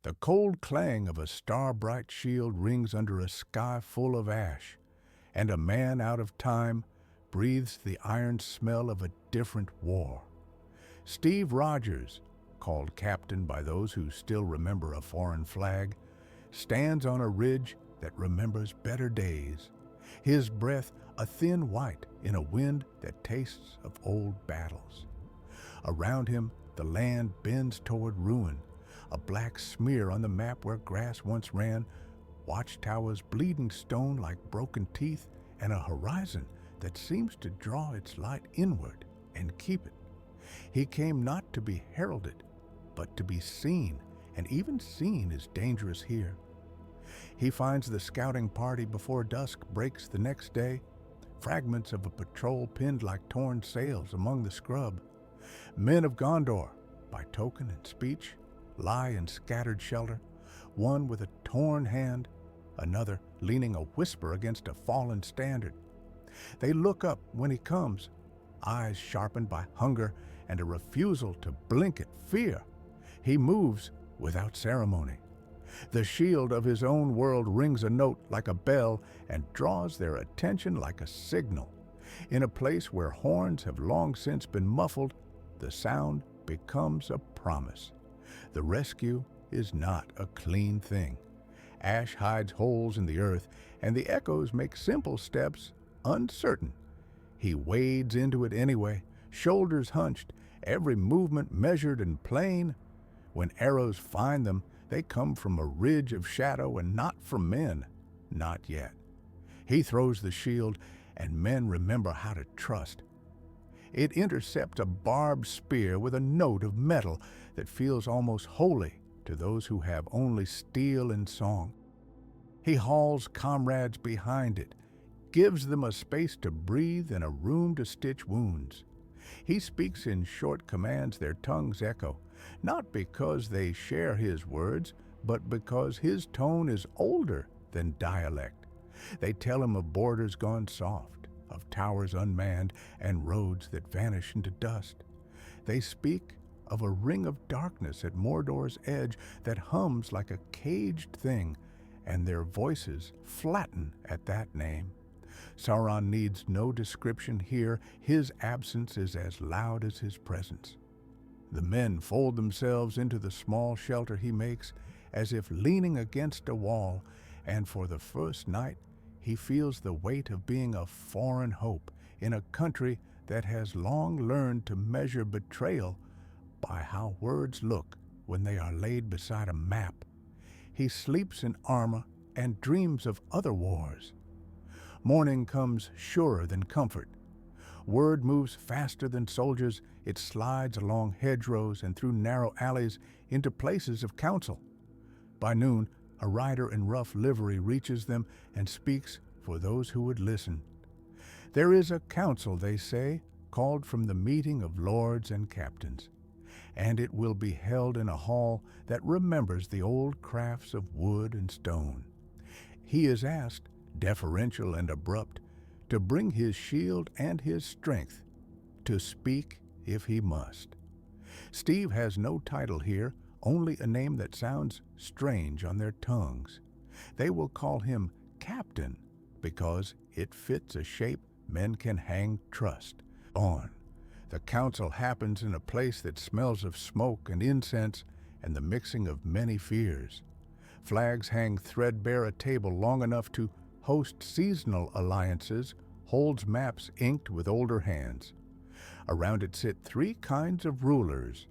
The cold clang of a star-bright shield rings under a sky full of ash, and a man out of time breathes the iron smell of a different war. Steve Rogers, called captain by those who still remember a foreign flag, stands on a ridge that remembers better days, his breath a thin white in a wind that tastes of old battles. Around him, the land bends toward ruin, a black smear on the map where grass once ran, watchtowers bleeding stone like broken teeth, and a horizon that seems to draw its light inward and keep it. He came not to be heralded, but to be seen, and even seen is dangerous here. He finds the scouting party before dusk breaks the next day, fragments of a patrol pinned like torn sails among the scrub. Men of Gondor, by token and speech, lie in scattered shelter, one with a torn hand, another leaning a whisper against a fallen standard. They look up when he comes, eyes sharpened by hunger and a refusal to blink at fear. He moves without ceremony. The shield of his own world rings a note like a bell and draws their attention like a signal. In a place where horns have long since been muffled, the sound becomes a promise. The rescue is not a clean thing. Ash hides holes in the earth, and the echoes make simple steps uncertain. He wades into it anyway, shoulders hunched, every movement measured and plain. When arrows find them, they come from a ridge of shadow and not from men. Not yet. He throws the shield, and men remember how to trust. It intercepts a barbed spear with a note of metal that feels almost holy to those who have only steel in song. He hauls comrades behind it, gives them a space to breathe and a room to stitch wounds. He speaks in short commands their tongues echo, not because they share his words, but because his tone is older than dialect. They tell him of borders gone soft, of towers unmanned, and roads that vanish into dust. They speak of a ring of darkness at Mordor's edge that hums like a caged thing, and their voices flatten at that name. Sauron needs no description here. His absence is as loud as his presence. The men fold themselves into the small shelter he makes, as if leaning against a wall, and for the first night he feels the weight of being a foreign hope in a country that has long learned to measure betrayal by how words look when they are laid beside a map. He sleeps in armor and dreams of other wars. Morning comes surer than comfort. Word moves faster than soldiers. It slides along hedgerows and through narrow alleys into places of council. By noon, a rider in rough livery reaches them and speaks for those who would listen. There is a council, they say, called from the meeting of lords and captains, and it will be held in a hall that remembers the old crafts of wood and stone. He is asked, deferential and abrupt, to bring his shield and his strength, to speak if he must. Steve has no title here, only a name that sounds strange on their tongues. They will call him Captain because it fits a shape men can hang trust on. The council happens in a place that smells of smoke and incense and the mixing of many fears. Flags hang threadbare. A table long enough to host seasonal alliances holds maps inked with older hands. Around it sit three kinds of rulers: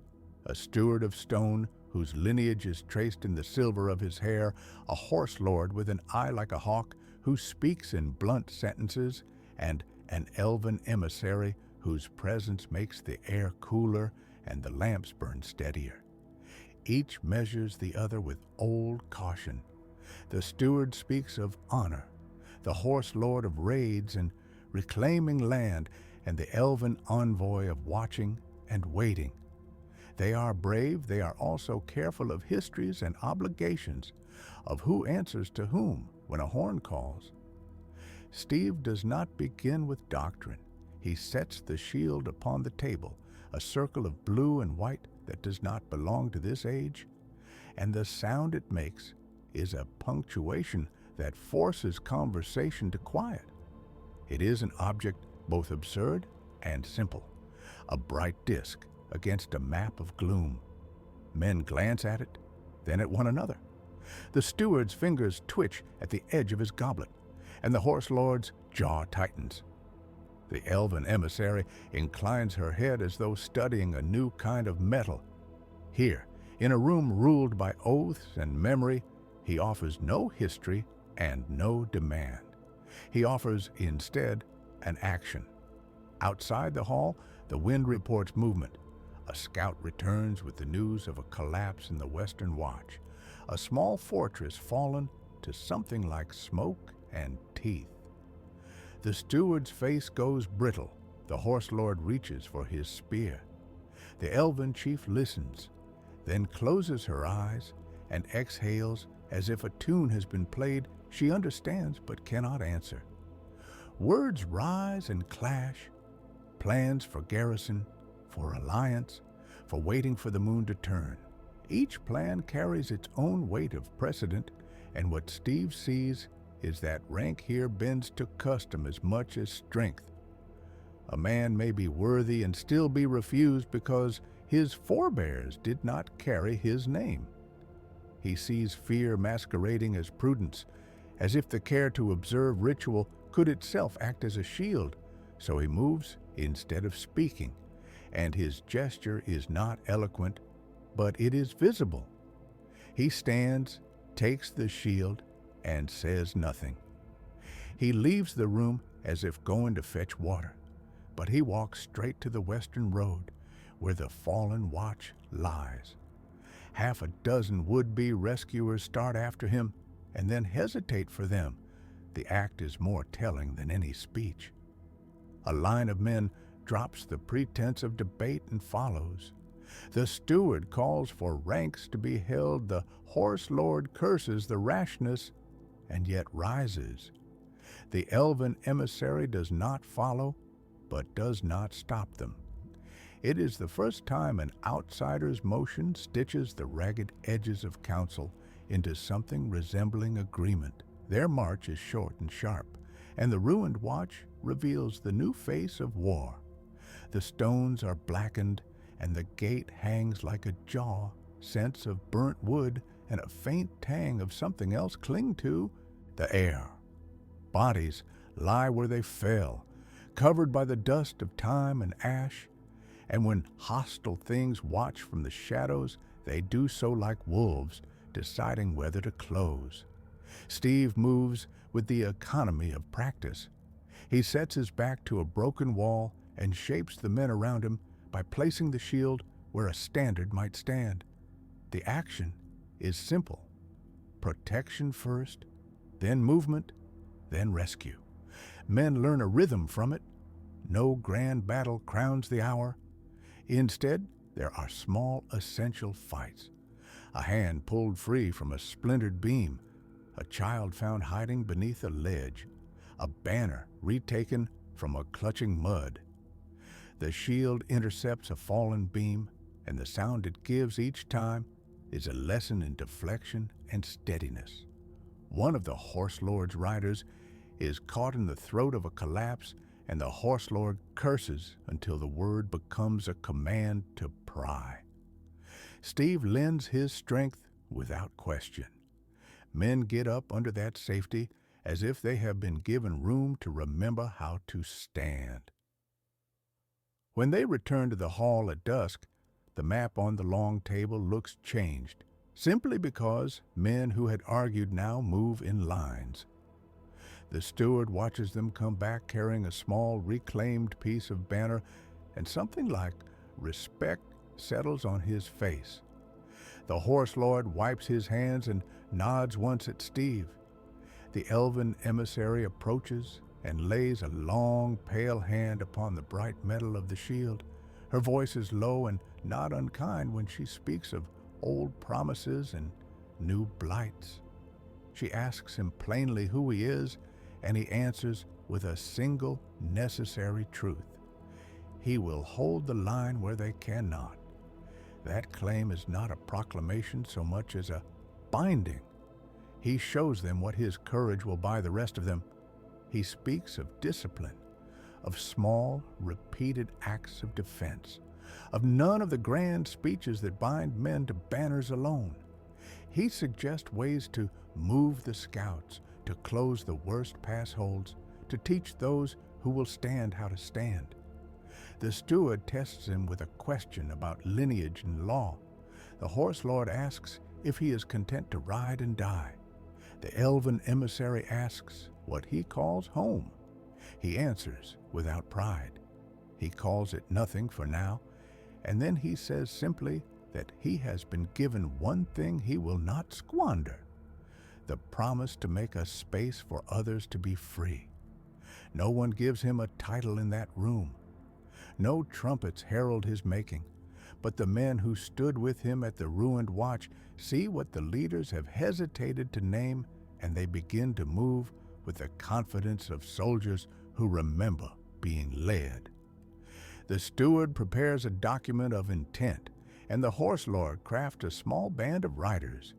a steward of stone, whose lineage is traced in the silver of his hair, a horse lord with an eye like a hawk, who speaks in blunt sentences, and an elven emissary whose presence makes the air cooler and the lamps burn steadier. Each measures the other with old caution. The steward speaks of honor, the horse lord of raids and reclaiming land, and the elven envoy of watching and waiting. They are brave. They are also careful of histories and obligations, of who answers to whom when a horn calls. Steve does not begin with doctrine. He sets the shield upon the table, a circle of blue and white that does not belong to this age, and the sound it makes is a punctuation that forces conversation to quiet. It is an object both absurd and simple, a bright disk against a map of gloom. Men glance at it, then at one another. The steward's fingers twitch at the edge of his goblet, and the horse lord's jaw tightens. The elven emissary inclines her head as though studying a new kind of metal. Here, in a room ruled by oaths and memory, he offers no history and no demand. He offers, instead, an action. Outside the hall, the wind reports movement. A scout returns with the news of a collapse in the Western Watch, a small fortress fallen to something like smoke and teeth. The steward's face goes brittle. The horse lord reaches for his spear. The elven chief listens, then closes her eyes and exhales as if a tune has been played she understands but cannot answer. Words rise and clash, plans for garrison, for alliance, for waiting for the moon to turn. Each plan carries its own weight of precedent, and what Steve sees is that rank here bends to custom as much as strength. A man may be worthy and still be refused because his forebears did not carry his name. He sees fear masquerading as prudence, as if the care to observe ritual could itself act as a shield, so he moves instead of speaking, and his gesture is not eloquent, but it is visible. He stands, takes the shield, and says nothing. He leaves the room as if going to fetch water, but he walks straight to the western road, where the fallen watch lies. Half a dozen would-be rescuers start after him, and then hesitate for them. The act is more telling than any speech. A line of men drops the pretense of debate and follows. The steward calls for ranks to be held. The horse lord curses the rashness and yet rises. The elven emissary does not follow, but does not stop them. It is the first time an outsider's motion stitches the ragged edges of council into something resembling agreement. Their march is short and sharp, and the ruined watch reveals the new face of war. The stones are blackened, and the gate hangs like a jaw. Scents of burnt wood and a faint tang of something else cling to the air. Bodies lie where they fell, covered by the dust of time and ash, and when hostile things watch from the shadows, they do so like wolves, deciding whether to close. Steve moves with the economy of practice. He sets his back to a broken wall and shapes the men around him by placing the shield where a standard might stand. The action is simple. Protection first, then movement, then rescue. Men learn a rhythm from it. No grand battle crowns the hour. Instead, there are small essential fights. A hand pulled free from a splintered beam, a child found hiding beneath a ledge, a banner retaken from a clutching mud. The shield intercepts a fallen beam, and the sound it gives each time is a lesson in deflection and steadiness. One of the horse lord's riders is caught in the throat of a collapse, and the horse lord curses until the word becomes a command to pry. Steve lends his strength without question. Men get up under that safety as if they have been given room to remember how to stand. When they return to the hall at dusk, the map on the long table looks changed, simply because men who had argued now move in lines. The steward watches them come back carrying a small reclaimed piece of banner, and something like respect settles on his face. The horse lord wipes his hands and nods once at Steve. The elven emissary approaches and lays a long, pale hand upon the bright metal of the shield. Her voice is low and not unkind when she speaks of old promises and new blights. She asks him plainly who he is, and he answers with a single necessary truth. He will hold the line where they cannot. That claim is not a proclamation so much as a binding. He shows them what his courage will buy the rest of them. He speaks of discipline, of small, repeated acts of defense, of none of the grand speeches that bind men to banners alone. He suggests ways to move the scouts, to close the worst pass holds, to teach those who will stand how to stand. The steward tests him with a question about lineage and law. The horse lord asks if he is content to ride and die. The elven emissary asks what he calls home. He answers without pride. He calls it nothing for now, and then he says simply that he has been given one thing he will not squander: the promise to make a space for others to be free. No one gives him a title in that room. No trumpets herald his making, but the men who stood with him at the ruined watch see what the leaders have hesitated to name, and they begin to move with the confidence of soldiers who remember being led. The steward prepares a document of intent, and the horse lord crafts a small band of riders.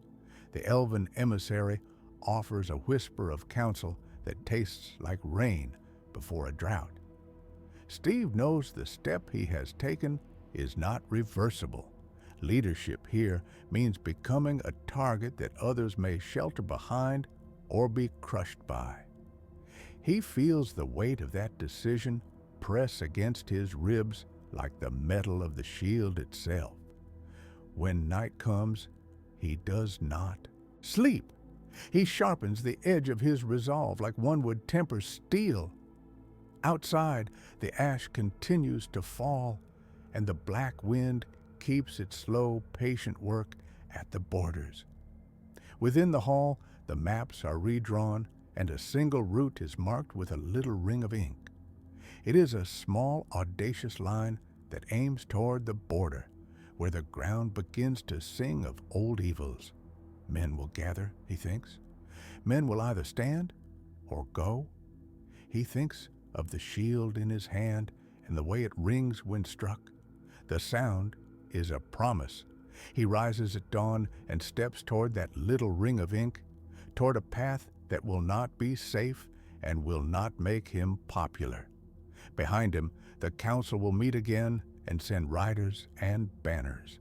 The elven emissary offers a whisper of counsel that tastes like rain before a drought. Steve knows the step he has taken is not reversible. Leadership here means becoming a target that others may shelter behind or be crushed by. He feels the weight of that decision press against his ribs like the metal of the shield itself. When night comes, he does not sleep. He sharpens the edge of his resolve like one would temper steel. Outside, the ash continues to fall, and the black wind keeps its slow, patient work at the borders. Within the hall, the maps are redrawn, and a single route is marked with a little ring of ink. It is a small, audacious line that aims toward the border, where the ground begins to sing of old evils. Men will gather, he thinks. Men will either stand or go. He thinks of the shield in his hand and the way it rings when struck. The sound is a promise. He rises at dawn and steps toward that little ring of ink, toward a path that will not be safe and will not make him popular. Behind him, the council will meet again and send riders and banners.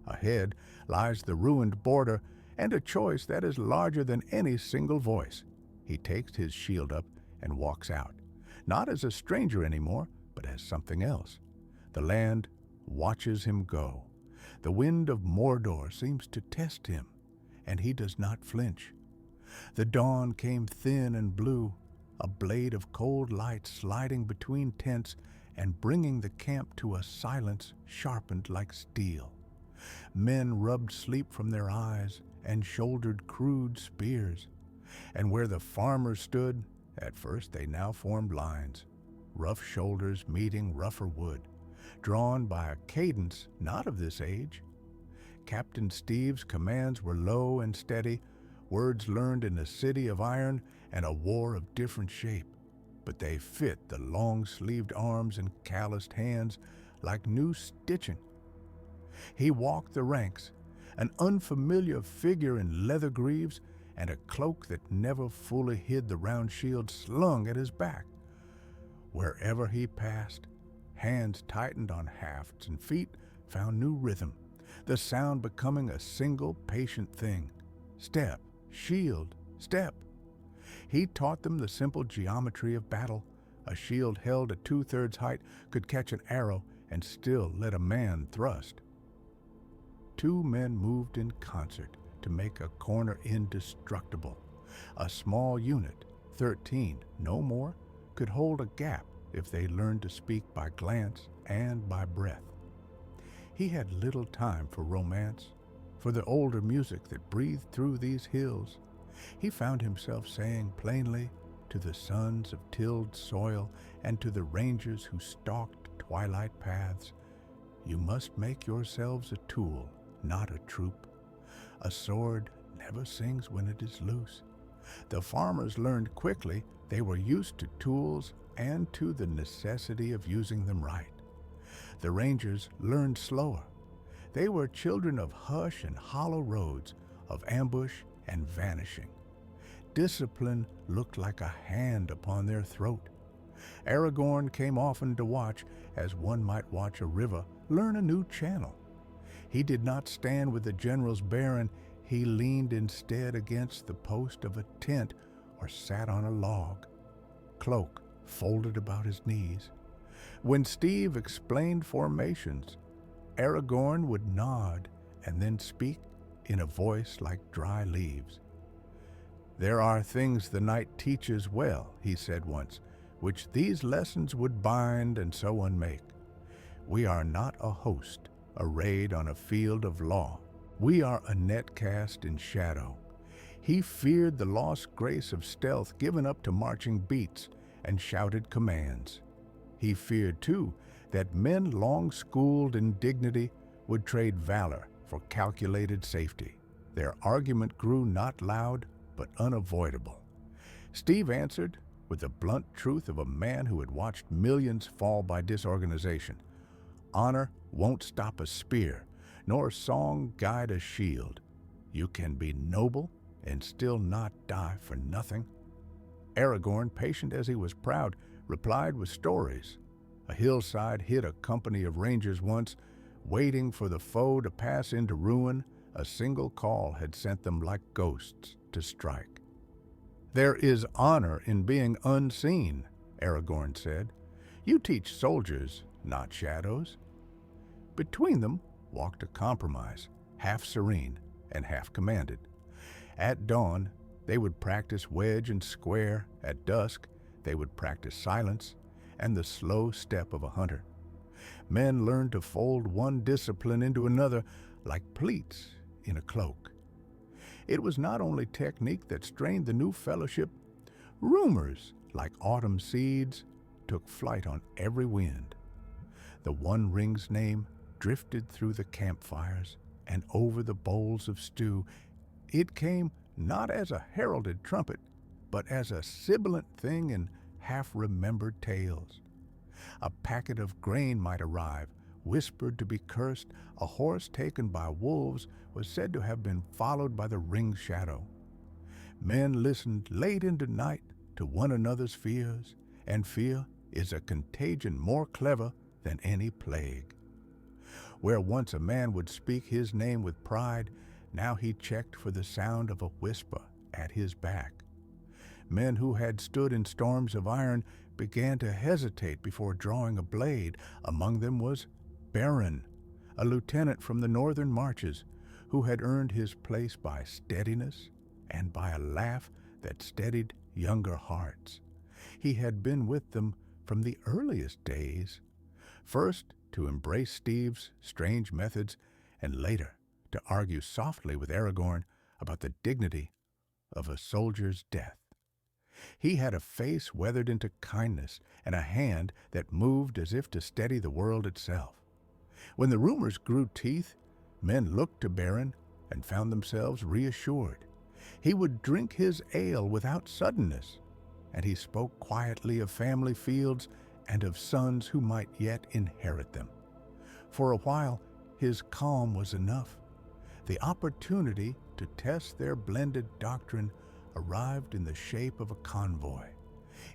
Ahead lies the ruined border and a choice that is larger than any single voice. He takes his shield up and walks out, not as a stranger anymore, but as something else. The land watches him go. The wind of Mordor seems to test him, and he does not flinch. The dawn came thin and blue, a blade of cold light sliding between tents and bringing the camp to a silence sharpened like steel. Men rubbed sleep from their eyes and shouldered crude spears. And where the farmers stood, at first they now formed lines, rough shoulders meeting rougher wood, drawn by a cadence not of this age. Captain Steve's commands were low and steady, words learned in a city of iron and a war of different shape, but they fit the long-sleeved arms and calloused hands like new stitching. He walked the ranks, an unfamiliar figure in leather greaves and a cloak that never fully hid the round shield slung at his back. Wherever he passed, hands tightened on hafts and feet found new rhythm, the sound becoming a single patient thing. Step, shield, step. He taught them the simple geometry of battle. A shield held at 2/3 height could catch an arrow and still let a man thrust. Two men moved in concert to make a corner indestructible. A small unit, 13, no more, could hold a gap if they learned to speak by glance and by breath. He had little time for romance, for the older music that breathed through these hills. He found himself saying plainly to the sons of tilled soil and to the rangers who stalked twilight paths, "You must make yourselves a tool, not a troop. A sword never sings when it is loose." The farmers learned quickly they were used to tools and to the necessity of using them right. The rangers learned slower. They were children of hush and hollow roads, of ambush and vanishing. Discipline looked like a hand upon their throat. Aragorn came often to watch, as one might watch a river learn a new channel. He did not stand with the general's baron, he leaned instead against the post of a tent or sat on a log, cloak folded about his knees. When Steve explained formations, Aragorn would nod and then speak in a voice like dry leaves. "There are things the night teaches well," he said once, "which these lessons would bind and so unmake. We are not a host arrayed on a field of law. We are a net cast in shadow." He feared the lost grace of stealth given up to marching beats and shouted commands. He feared, too, that men long schooled in dignity would trade valor for calculated safety. Their argument grew not loud, but unavoidable. Steve answered with the blunt truth of a man who had watched millions fall by disorganization. "Honor won't stop a spear, nor song guide a shield. You can be noble and still not die for nothing." Aragorn, patient as he was proud, replied with stories. A hillside hid a company of rangers once, waiting for the foe to pass into ruin. A single call had sent them like ghosts to strike. "There is honor in being unseen," Aragorn said. "You teach soldiers, not shadows." Between them walked a compromise, half serene and half commanded. At dawn, they would practice wedge and square. At dusk, they would practice silence and the slow step of a hunter. Men learned to fold one discipline into another like pleats in a cloak. It was not only technique that strained the new fellowship. Rumors, like autumn seeds, took flight on every wind. The One Ring's name drifted through the campfires and over the bowls of stew. It came not as a heralded trumpet, but as a sibilant thing in half-remembered tales. A packet of grain might arrive, whispered to be cursed. A horse taken by wolves was said to have been followed by the ring's shadow. Men listened late into night to one another's fears, and fear is a contagion more clever than any plague. Where once a man would speak his name with pride, now he checked for the sound of a whisper at his back. Men who had stood in storms of iron began to hesitate before drawing a blade. Among them was Baron, a lieutenant from the northern marches, who had earned his place by steadiness and by a laugh that steadied younger hearts. He had been with them from the earliest days, first to embrace Steve's strange methods, and later to argue softly with Aragorn about the dignity of a soldier's death. He had a face weathered into kindness and a hand that moved as if to steady the world itself. When the rumors grew teeth, men looked to Baron and found themselves reassured. He would drink his ale without suddenness, and he spoke quietly of family fields and of sons who might yet inherit them. For a while, his calm was enough. The opportunity to test their blended doctrine arrived in the shape of a convoy.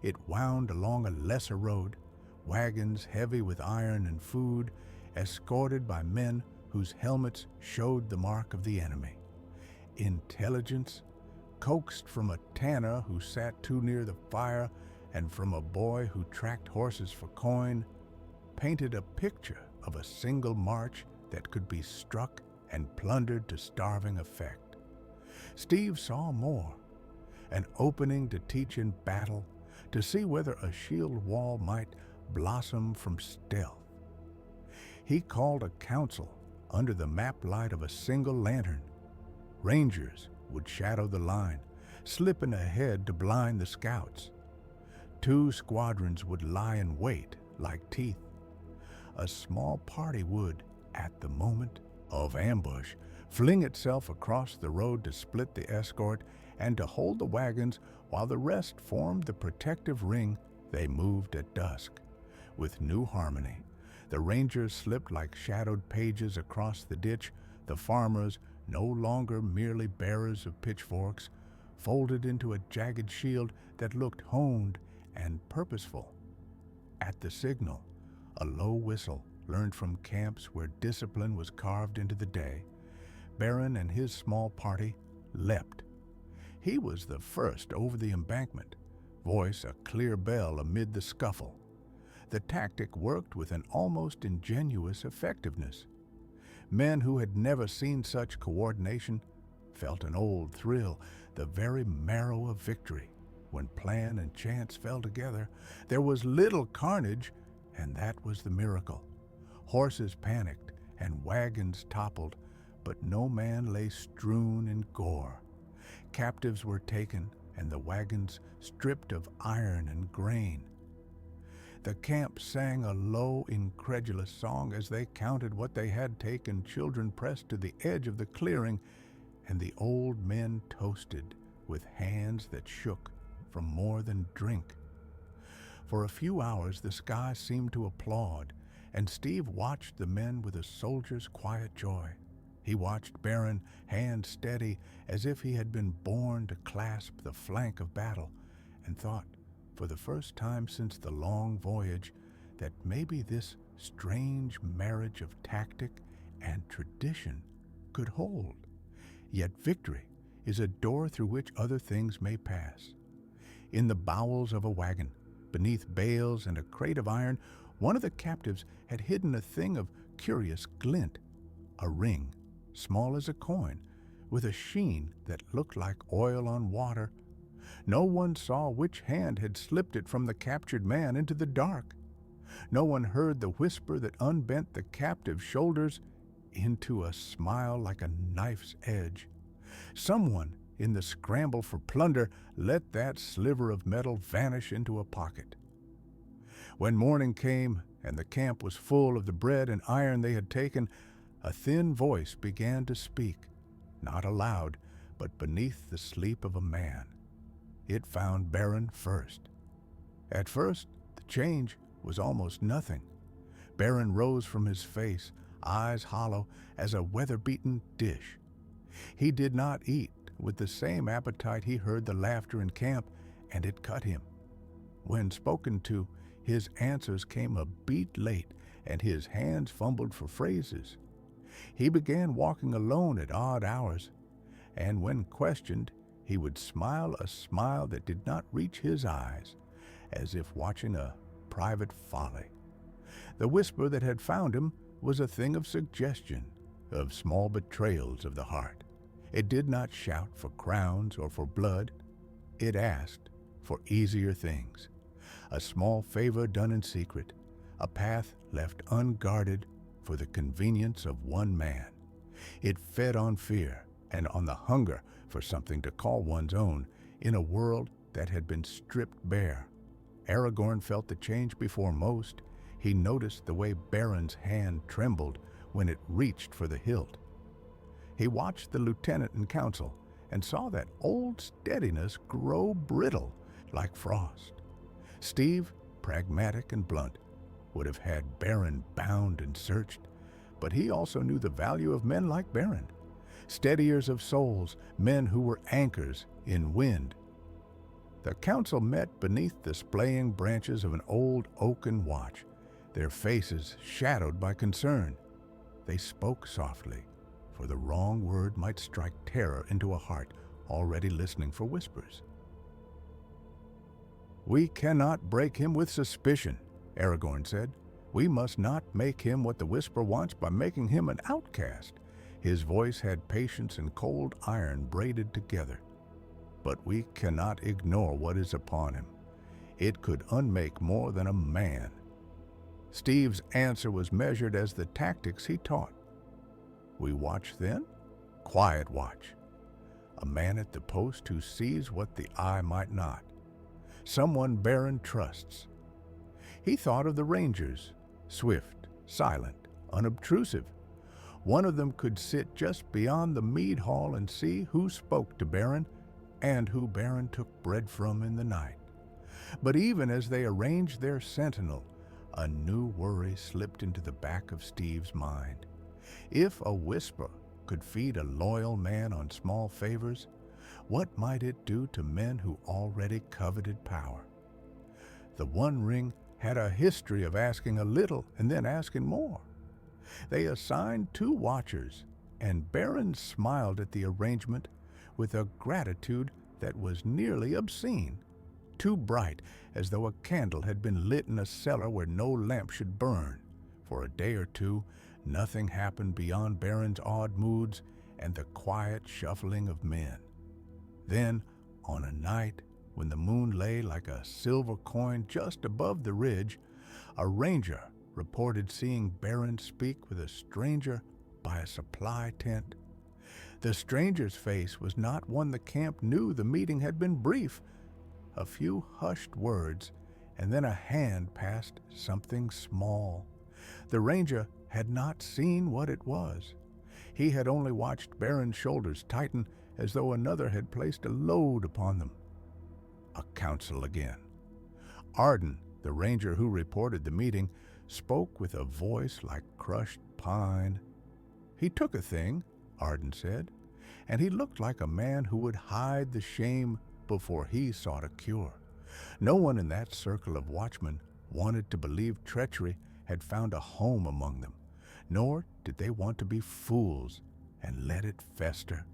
It wound along a lesser road, wagons heavy with iron and food, escorted by men whose helmets showed the mark of the enemy. Intelligence, coaxed from a tanner who sat too near the fire and from a boy who tracked horses for coin, painted a picture of a single march that could be struck and plundered to starving effect. Steve saw more, an opening to teach in battle, to see whether a shield wall might blossom from stealth. He called a council under the map light of a single lantern. Rangers would shadow the line, slipping ahead to blind the scouts. 2 squadrons would lie in wait like teeth. A small party would, at the moment of ambush, fling itself across the road to split the escort and to hold the wagons while the rest formed the protective ring. They moved at dusk with new harmony. The rangers slipped like shadowed pages across the ditch, the farmers, no longer merely bearers of pitchforks, folded into a jagged shield that looked honed and purposeful. At the signal, a low whistle learned from camps where discipline was carved into the day, Baron and his small party leapt. He was the first over the embankment, voice a clear bell amid the scuffle. The tactic worked with an almost ingenuous effectiveness. Men who had never seen such coordination felt an old thrill, the very marrow of victory. When plan and chance fell together, there was little carnage, and that was the miracle. Horses panicked and wagons toppled, but no man lay strewn in gore. Captives were taken, and the wagons stripped of iron and grain. The camp sang a low, incredulous song as they counted what they had taken. Children pressed to the edge of the clearing, and the old men toasted with hands that shook from more than drink. For a few hours the sky seemed to applaud, and Steve watched the men with a soldier's quiet joy. He watched Baron, hand steady as if he had been born to clasp the flank of battle, and thought, for the first time since the long voyage, that maybe this strange marriage of tactic and tradition could hold. Yet victory is a door through which other things may pass. In the bowels of a wagon, beneath bales and a crate of iron, one of the captives had hidden a thing of curious glint, a ring, small as a coin, with a sheen that looked like oil on water. No one saw which hand had slipped it from the captured man into the dark. No one heard the whisper that unbent the captive's shoulders into a smile like a knife's edge. Someone, in the scramble for plunder, let that sliver of metal vanish into a pocket. When morning came and the camp was full of the bread and iron they had taken, a thin voice began to speak, not aloud, but beneath the sleep of a man. It found Baron first. At first, the change was almost nothing. Baron rose from his face, eyes hollow as a weather-beaten dish. He did not eat with the same appetite he heard the laughter in camp, and it cut him. When spoken to, his answers came a beat late, and his hands fumbled for phrases. He began walking alone at odd hours, and when questioned, he would smile a smile that did not reach his eyes, as if watching a private folly. The whisper that had found him was a thing of suggestion, of small betrayals of the heart. It did not shout for crowns or for blood. It asked for easier things. A small favor done in secret, a path left unguarded for the convenience of one man. It fed on fear and on the hunger for something to call one's own in a world that had been stripped bare. Aragorn felt the change before most. He noticed the way Baron's hand trembled when it reached for the hilt. He watched the lieutenant in council and saw that old steadiness grow brittle like frost. Steve, pragmatic and blunt, would have had Baron bound and searched, but he also knew the value of men like Baron, steadiers of souls, men who were anchors in wind. The council met beneath the splaying branches of an old oaken watch, their faces shadowed by concern. They spoke softly, for the wrong word might strike terror into a heart already listening for whispers. "We cannot break him with suspicion," Aragorn said. "We must not make him what the whisper wants by making him an outcast." His voice had patience and cold iron braided together. "But we cannot ignore what is upon him. It could unmake more than a man." Steve's answer was measured as the tactics he taught. "We watch then? Quiet watch. A man at the post who sees what the eye might not. Someone Baron trusts." He thought of the rangers, swift, silent, unobtrusive. One of them could sit just beyond the mead hall and see who spoke to Baron and who Baron took bread from in the night. But even as they arranged their sentinel, A new worry slipped into the back of Steve's mind. If a whisper could feed a loyal man on small favors, what might it do to men who already coveted power? The One Ring had a history of asking a little and then asking more. They assigned 2 watchers, and Baron smiled at the arrangement with a gratitude that was nearly obscene, too bright, as though a candle had been lit in a cellar where no lamp should burn. For a day or two, nothing happened beyond Baron's odd moods and the quiet shuffling of men. Then, on a night when the moon lay like a silver coin just above the ridge, a ranger reported seeing Baron speak with a stranger by a supply tent. The stranger's face was not one the camp knew. The meeting had been brief. A few hushed words, and then a hand passed something small. The ranger had not seen what it was. He had only watched Baron's shoulders tighten as though another had placed a load upon them. A council again. Arden, the ranger who reported the meeting, spoke with a voice like crushed pine. He took a thing, Arden said, and he looked like a man who would hide the shame before he sought a cure. No one in that circle of watchmen wanted to believe treachery had found a home among them, nor did they want to be fools and let it fester.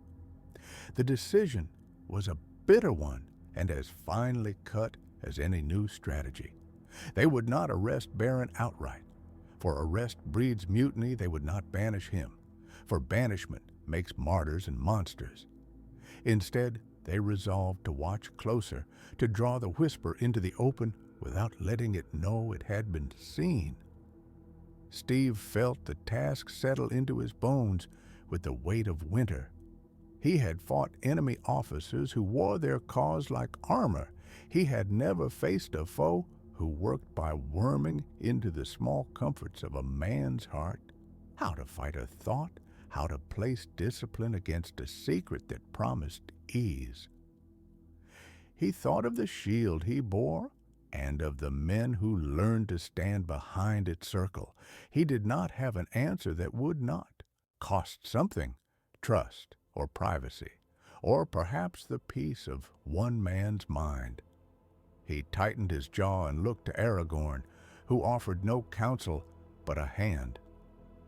The decision was a bitter one and as finely cut as any new strategy. They would not arrest Baron outright. For arrest breeds mutiny, they would not banish him. For banishment makes martyrs and monsters. Instead, they resolved to watch closer, to draw the whisper into the open without letting it know it had been seen. Steve felt the task settle into his bones with the weight of winter. He had fought enemy officers who wore their cause like armor. He had never faced a foe who worked by worming into the small comforts of a man's heart. How to fight a thought, how to place discipline against a secret that promised ease. He thought of the shield he bore and of the men who learned to stand behind its circle. He did not have an answer that would not cost something, trust or privacy, or perhaps the peace of one man's mind. He tightened his jaw and looked to Aragorn, who offered no counsel but a hand.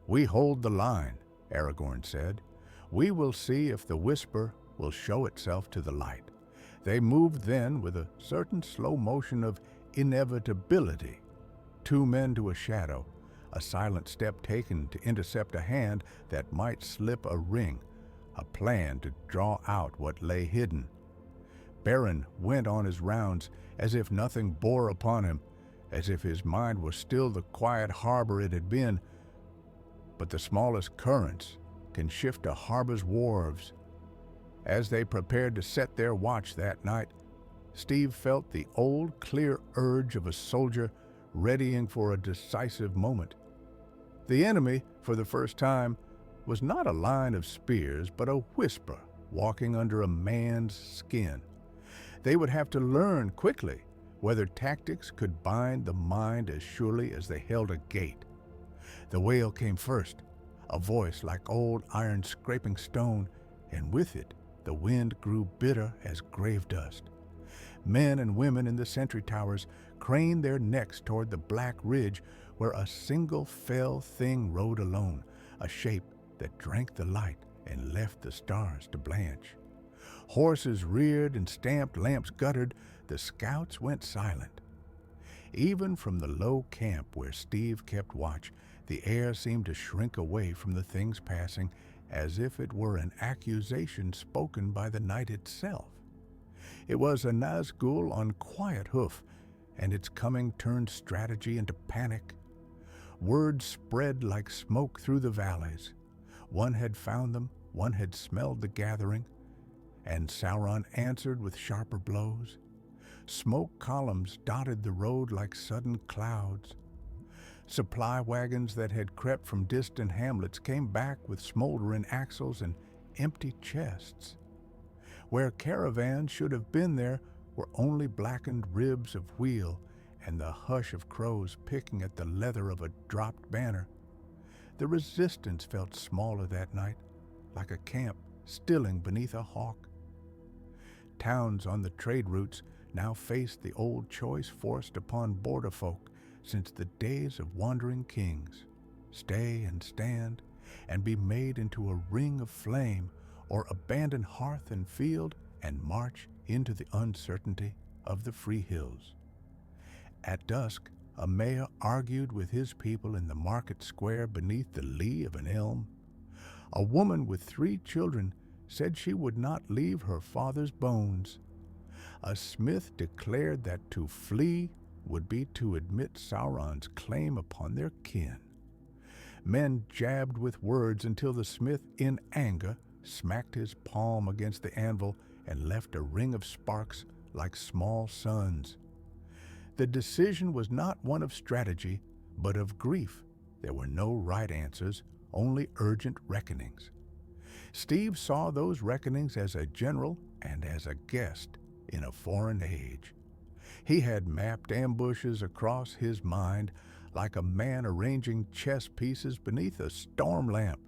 "We hold the line," Aragorn said. "We will see if the whisper will show itself to the light." They moved then with a certain slow motion of inevitability. 2 men to a shadow, a silent step taken to intercept a hand that might slip a ring, a plan to draw out what lay hidden. Baron went on his rounds as if nothing bore upon him, as if his mind was still the quiet harbor it had been. But the smallest currents can shift a harbor's wharves. As they prepared to set their watch that night, Steve felt the old, clear urge of a soldier readying for a decisive moment. The enemy, for the first time, was not a line of spears, but a whisper walking under a man's skin. They would have to learn quickly whether tactics could bind the mind as surely as they held a gate. The wail came first, a voice like old iron scraping stone, and with it the wind grew bitter as grave dust. Men and women in the sentry towers craned their necks toward the black ridge where a single fell thing rode alone, a shape that drank the light and left the stars to blanch. Horses reared and stamped, lamps guttered, the scouts went silent. Even from the low camp where Steve kept watch, the air seemed to shrink away from the things passing, as if it were an accusation spoken by the night itself. It was a Nazgul on quiet hoof, and its coming turned strategy into panic. Word spread like smoke through the valleys. One had found them, one had smelled the gathering, and Sauron answered with sharper blows. Smoke columns dotted the road like sudden clouds. Supply wagons that had crept from distant hamlets came back with smoldering axles and empty chests. Where caravans should have been there were only blackened ribs of wheel and the hush of crows picking at the leather of a dropped banner. The resistance felt smaller that night, like a camp stilling beneath a hawk. Towns on the trade routes now faced the old choice forced upon border folk since the days of wandering kings: stay and stand, and be made into a ring of flame, or abandon hearth and field and march into the uncertainty of the free hills. At dusk, a mayor argued with his people in the market square beneath the lee of an elm. A woman with 3 children said she would not leave her father's bones. A smith declared that to flee would be to admit Sauron's claim upon their kin. Men jabbed with words until the smith, in anger, smacked his palm against the anvil and left a ring of sparks like small suns. The decision was not one of strategy, but of grief. There were no right answers, only urgent reckonings. Steve saw those reckonings as a general and as a guest in a foreign age. He had mapped ambushes across his mind like a man arranging chess pieces beneath a storm lamp.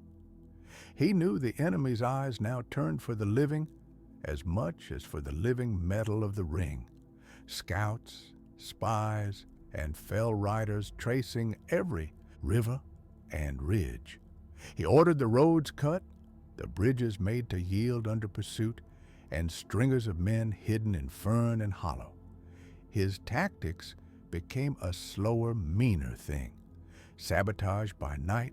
He knew the enemy's eyes now turned for the living as much as for the living metal of the ring. Scouts, spies, and fell riders tracing every river and ridge. He ordered the roads cut, the bridges made to yield under pursuit, and stringers of men hidden in fern and hollow. His tactics became a slower, meaner thing. Sabotage by night,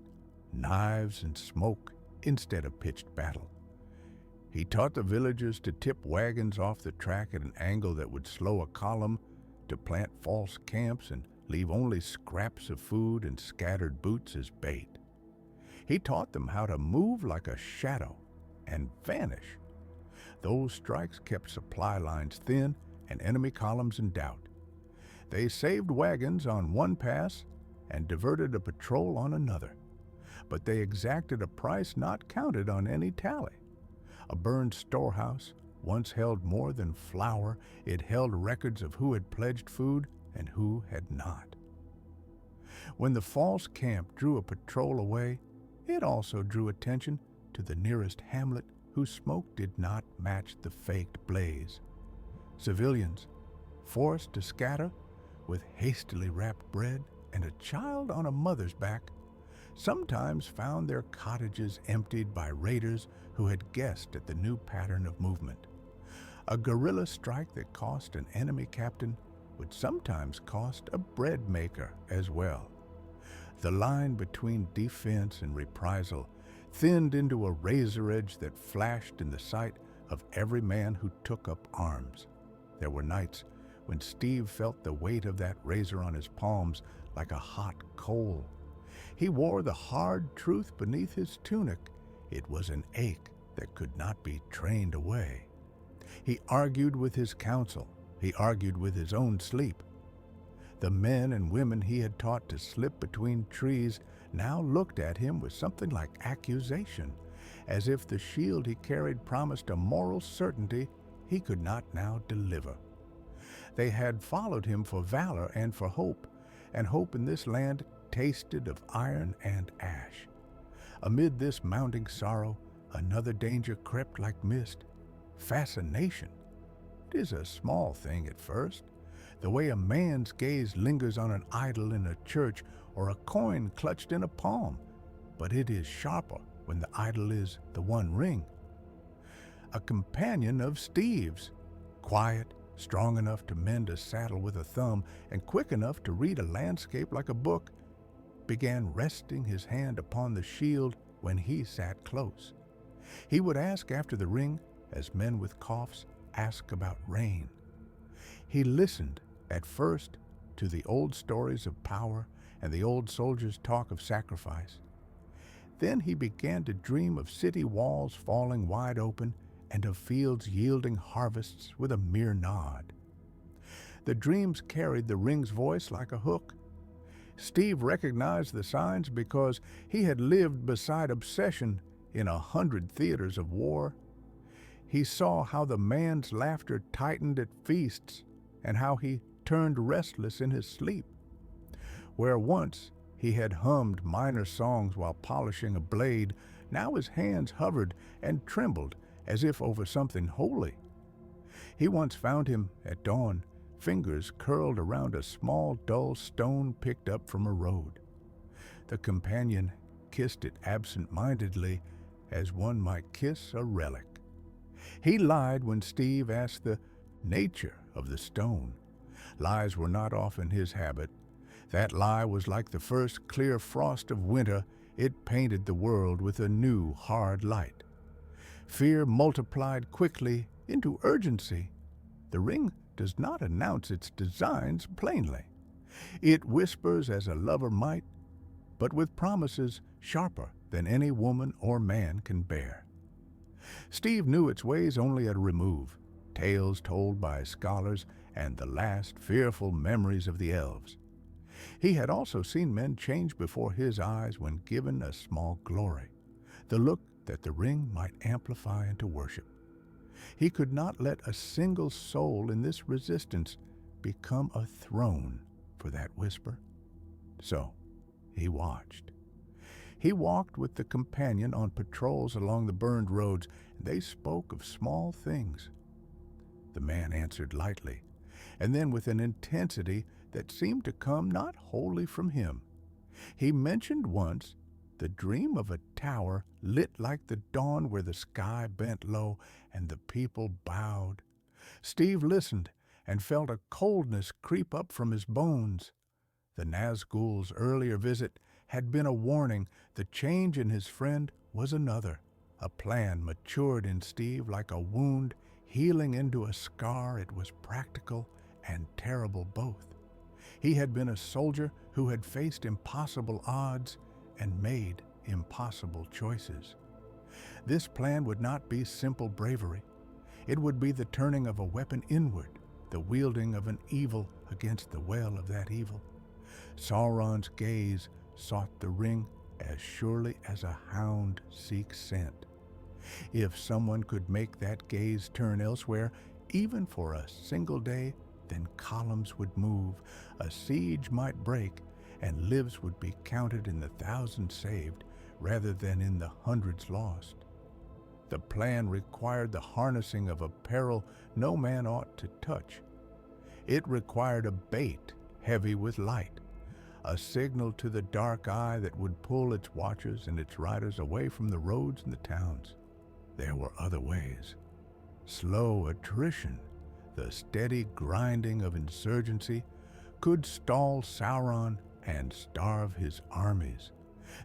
knives and smoke instead of pitched battle. He taught the villagers to tip wagons off the track at an angle that would slow a column, to plant false camps and leave only scraps of food and scattered boots as bait. He taught them how to move like a shadow and vanish. Those strikes kept supply lines thin and enemy columns in doubt. They saved wagons on one pass and diverted a patrol on another, but they exacted a price not counted on any tally. A burned storehouse once held more than flour. It held records of who had pledged food and who had not. When the false camp drew a patrol away, it also drew attention to the nearest hamlet whose smoke did not match the faked blaze. Civilians, forced to scatter with hastily wrapped bread and a child on a mother's back, sometimes found their cottages emptied by raiders who had guessed at the new pattern of movement. A guerrilla strike that cost an enemy captain would sometimes cost a bread maker as well. The line between defense and reprisal thinned into a razor edge that flashed in the sight of every man who took up arms. There were nights when Steve felt the weight of that razor on his palms like a hot coal. He wore the hard truth beneath his tunic. It was an ache that could not be trained away. He argued with his counsel. He argued with his own sleep. The men and women he had taught to slip between trees now looked at him with something like accusation, as if the shield he carried promised a moral certainty he could not now deliver. They had followed him for valor and for hope, and hope in this land tasted of iron and ash. Amid this mounting sorrow, another danger crept like mist: fascination. It is a small thing at first, the way a man's gaze lingers on an idol in a church or a coin clutched in a palm, but it is sharper when the idol is the One Ring. A companion of Steve's, quiet, strong enough to mend a saddle with a thumb, and quick enough to read a landscape like a book, began resting his hand upon the shield when he sat close. He would ask after the ring, as men with coughs ask about rain. He listened at first to the old stories of power and the old soldiers' talk of sacrifice. Then he began to dream of city walls falling wide open and of fields yielding harvests with a mere nod. The dreams carried the ring's voice like a hook. Steve recognized the signs because he had lived beside obsession in 100 theaters of war. He saw how the man's laughter tightened at feasts and how he turned restless in his sleep. Where once he had hummed minor songs while polishing a blade, now his hands hovered and trembled as if over something holy. He once found him at dawn, fingers curled around a small, dull stone picked up from a road. The companion kissed it absent-mindedly, as one might kiss a relic. He lied when Steve asked the nature of the stone. Lies were not often his habit. That lie was like the first clear frost of winter. It painted the world with a new, hard light. Fear multiplied quickly into urgency. The ring does not announce its designs plainly. It whispers as a lover might, but with promises sharper than any woman or man can bear. Steve knew its ways only at a remove, tales told by scholars and the last fearful memories of the elves. He had also seen men change before his eyes when given a small glory, the look that the ring might amplify into worship. He could not let a single soul in this resistance become a throne for that whisper. So he watched. He walked with the companion on patrols along the burned roads, and they spoke of small things. The man answered lightly, and then with an intensity that seemed to come not wholly from him. He mentioned once the dream of a tower lit like the dawn where the sky bent low and the people bowed. Steve listened and felt a coldness creep up from his bones. The Nazgul's earlier visit had been a warning. The change in his friend was another. A plan matured in Steve like a wound healing into a scar. It was practical and terrible both. He had been a soldier who had faced impossible odds and made impossible choices. This plan would not be simple bravery. It would be the turning of a weapon inward, the wielding of an evil against the well of that evil. Sauron's gaze sought the ring as surely as a hound seeks scent. If someone could make that gaze turn elsewhere, even for a single day, then columns would move, a siege might break, and lives would be counted in the thousands saved rather than in the hundreds lost. The plan required the harnessing of a peril no man ought to touch. It required a bait heavy with light, a signal to the dark eye that would pull its watchers and its riders away from the roads and the towns. There were other ways. Slow attrition, the steady grinding of insurgency, could stall Sauron and starve his armies.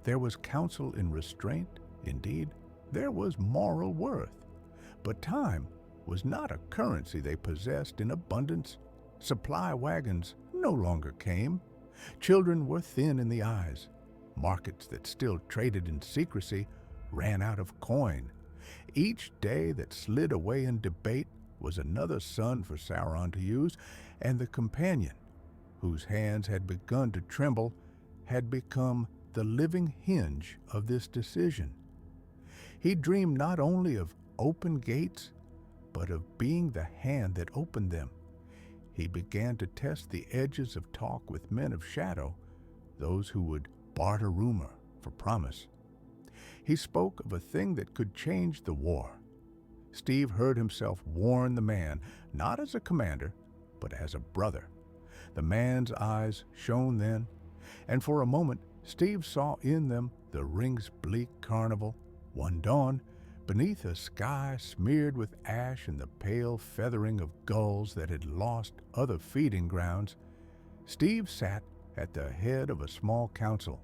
There was counsel in restraint. Indeed, there was moral worth. But time was not a currency they possessed in abundance. Supply wagons no longer came. Children were thin in the eyes. Markets that still traded in secrecy ran out of coin. Each day that slid away in debate was another sun for Sauron to use, and the companion, whose hands had begun to tremble, had become the living hinge of this decision. He dreamed not only of open gates, but of being the hand that opened them. He began to test the edges of talk with men of shadow, those who would barter rumor for promise. He spoke of a thing that could change the war. Steve heard himself warn the man, not as a commander, but as a brother. The man's eyes shone then, and for a moment Steve saw in them the ring's bleak carnival. One dawn, beneath a sky smeared with ash and the pale feathering of gulls that had lost other feeding grounds, Steve sat at the head of a small council.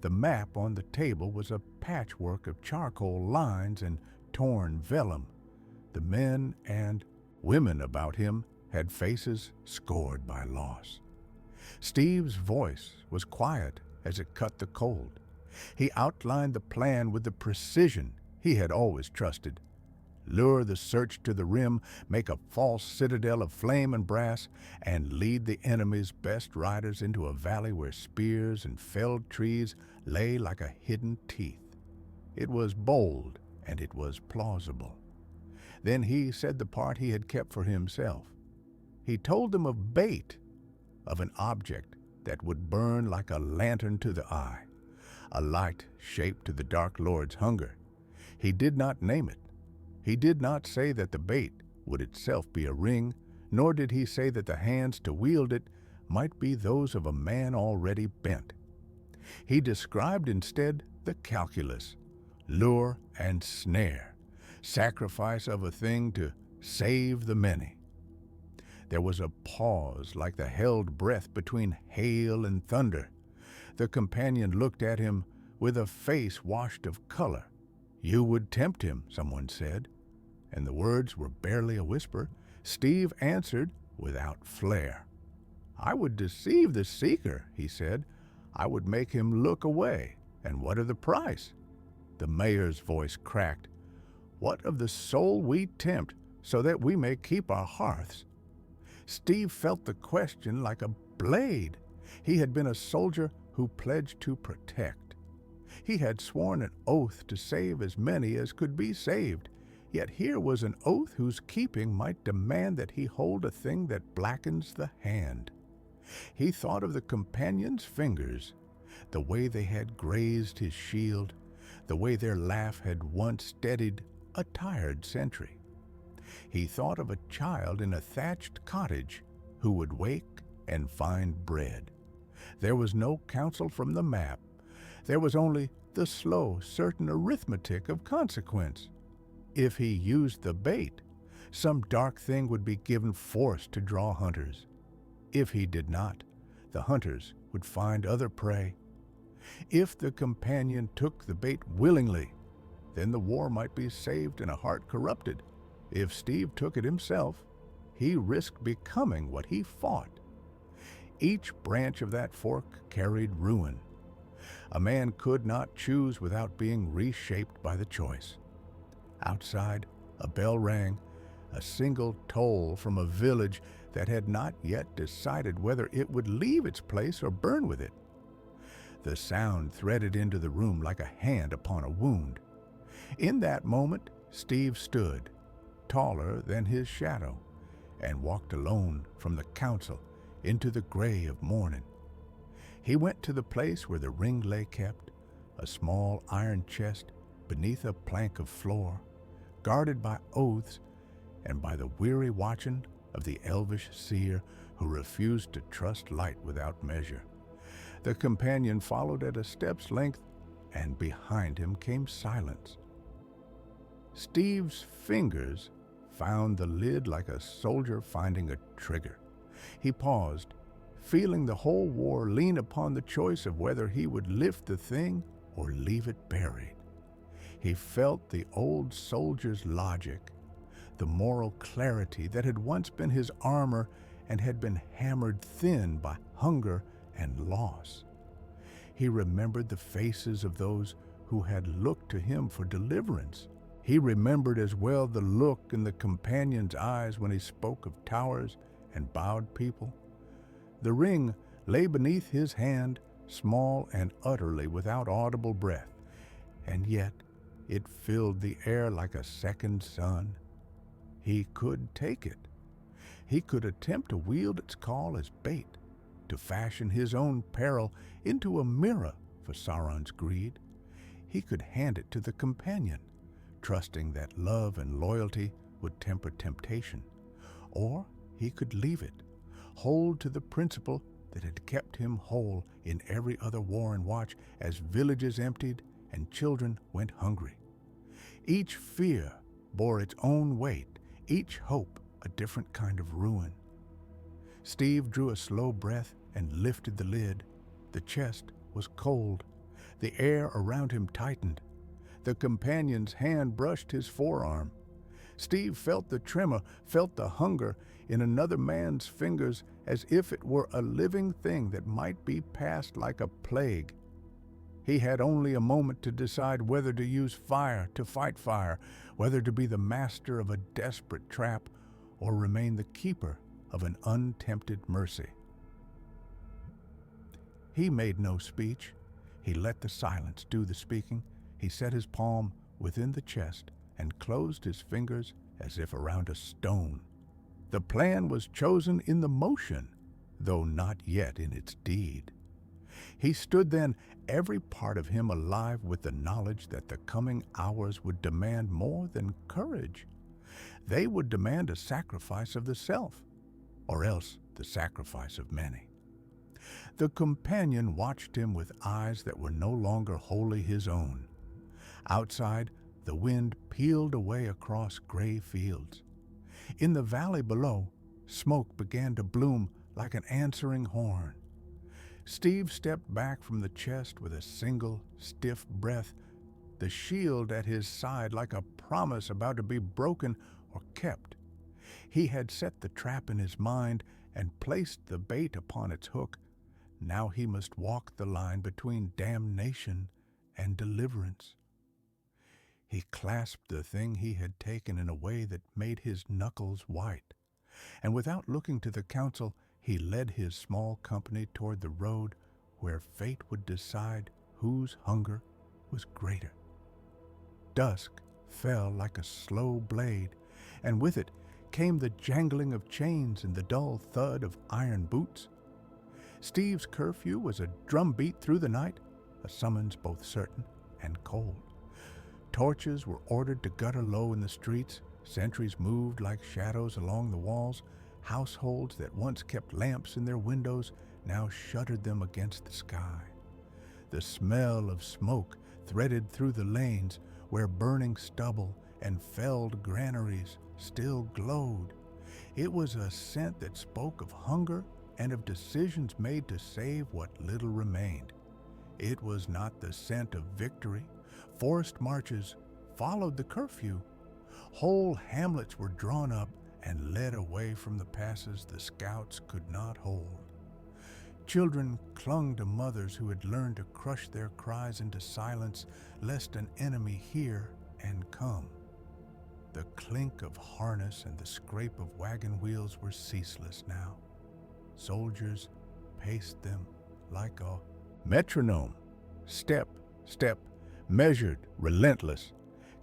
The map on the table was a patchwork of charcoal lines and torn vellum. The men and women about him had faces scored by loss. Steve's voice was quiet as it cut the cold. He outlined the plan with the precision he had always trusted. Lure the search to the rim, make a false citadel of flame and brass, and lead the enemy's best riders into a valley where spears and felled trees lay like a hidden teeth. It was bold, and it was plausible. Then he said the part he had kept for himself. He told them of bait of an object that would burn like a lantern to the eye, a light shaped to the Dark Lord's hunger. He did not name it. He did not say that the bait would itself be a ring, nor did he say that the hands to wield it might be those of a man already bent. He described instead the calculus, lure and snare, sacrifice of a thing to save the many. There was a pause like the held breath between hail and thunder. The companion looked at him with a face washed of color. "You would tempt him," someone said, and the words were barely a whisper. Steve answered without flair. "I would deceive the seeker," he said. "I would make him look away. And what of the price?" The mayor's voice cracked. "What of the soul we tempt, so that we may keep our hearths?" Steve felt the question like a blade. He had been a soldier who pledged to protect. He had sworn an oath to save as many as could be saved, yet here was an oath whose keeping might demand that he hold a thing that blackens the hand. He thought of the companion's fingers, the way they had grazed his shield, the way their laugh had once steadied a tired sentry. He thought of a child in a thatched cottage who would wake and find bread. There was no counsel from the map. There was only the slow, certain arithmetic of consequence. If he used the bait, some dark thing would be given force to draw hunters. If he did not, the hunters would find other prey. If the companion took the bait willingly, then the war might be saved and a heart corrupted. If Steve took it himself, he risked becoming what he fought. Each branch of that fork carried ruin. A man could not choose without being reshaped by the choice. Outside, a bell rang, a single toll from a village that had not yet decided whether it would leave its place or burn with it. The sound threaded into the room like a hand upon a wound. In that moment, Steve stood, taller than his shadow, and walked alone from the council into the gray of morning. He went to the place where the ring lay kept, a small iron chest beneath a plank of floor, guarded by oaths and by the weary watching of the elvish seer who refused to trust light without measure. The companion followed at a step's length, and behind him came silence. Steve's fingers found the lid like a soldier finding a trigger. He paused, feeling the whole war lean upon the choice of whether he would lift the thing or leave it buried. He felt the old soldier's logic, the moral clarity that had once been his armor and had been hammered thin by hunger and loss. He remembered the faces of those who had looked to him for deliverance. He remembered as well the look in the companion's eyes when he spoke of towers and bowed people. The ring lay beneath his hand, small and utterly without audible breath, and yet it filled the air like a second sun. He could take it. He could attempt to wield its call as bait, to fashion his own peril into a mirror for Sauron's greed. He could hand it to the companion, trusting that love and loyalty would temper temptation. Or he could leave it, hold to the principle that had kept him whole in every other war and watch as villages emptied and children went hungry. Each fear bore its own weight, each hope a different kind of ruin. Steve drew a slow breath and lifted the lid. The chest was cold. The air around him tightened. The companion's hand brushed his forearm. Steve felt the tremor, felt the hunger in another man's fingers as if it were a living thing that might be passed like a plague. He had only a moment to decide whether to use fire to fight fire, whether to be the master of a desperate trap or remain the keeper of an untempted mercy. He made no speech. He let the silence do the speaking. He set his palm within the chest and closed his fingers as if around a stone. The plan was chosen in the motion. though not yet in its deed. He stood then, every part of him alive with the knowledge that the coming hours would demand more than courage. They would demand a sacrifice of the self, or else the sacrifice of many. The companion watched him with eyes that were no longer wholly his own. Outside, the wind peeled away across gray fields. In the valley below, smoke began to bloom like an answering horn. Steve stepped back from the chest with a single, stiff breath, the shield at his side like a promise about to be broken or kept. He had set the trap in his mind and placed the bait upon its hook. Now he must walk the line between damnation and deliverance. He clasped the thing he had taken in a way that made his knuckles white, and without looking to the council, he led his small company toward the road where fate would decide whose hunger was greater. Dusk fell like a slow blade, and with it came the jangling of chains and the dull thud of iron boots. Steve's curfew was a drumbeat through the night, a summons both certain and cold. Torches were ordered to gutter low in the streets, sentries moved like shadows along the walls, households that once kept lamps in their windows now shuttered them against the sky. The smell of smoke threaded through the lanes where burning stubble and felled granaries still glowed. It was a scent that spoke of hunger and of decisions made to save what little remained. It was not the scent of victory. Forced marches followed the curfew. Whole hamlets were drawn up and led away from the passes the scouts could not hold. Children clung to mothers who had learned to crush their cries into silence lest an enemy hear and come. The clink of harness and the scrape of wagon wheels were ceaseless now. Soldiers paced them like a metronome, step, step, measured, relentless.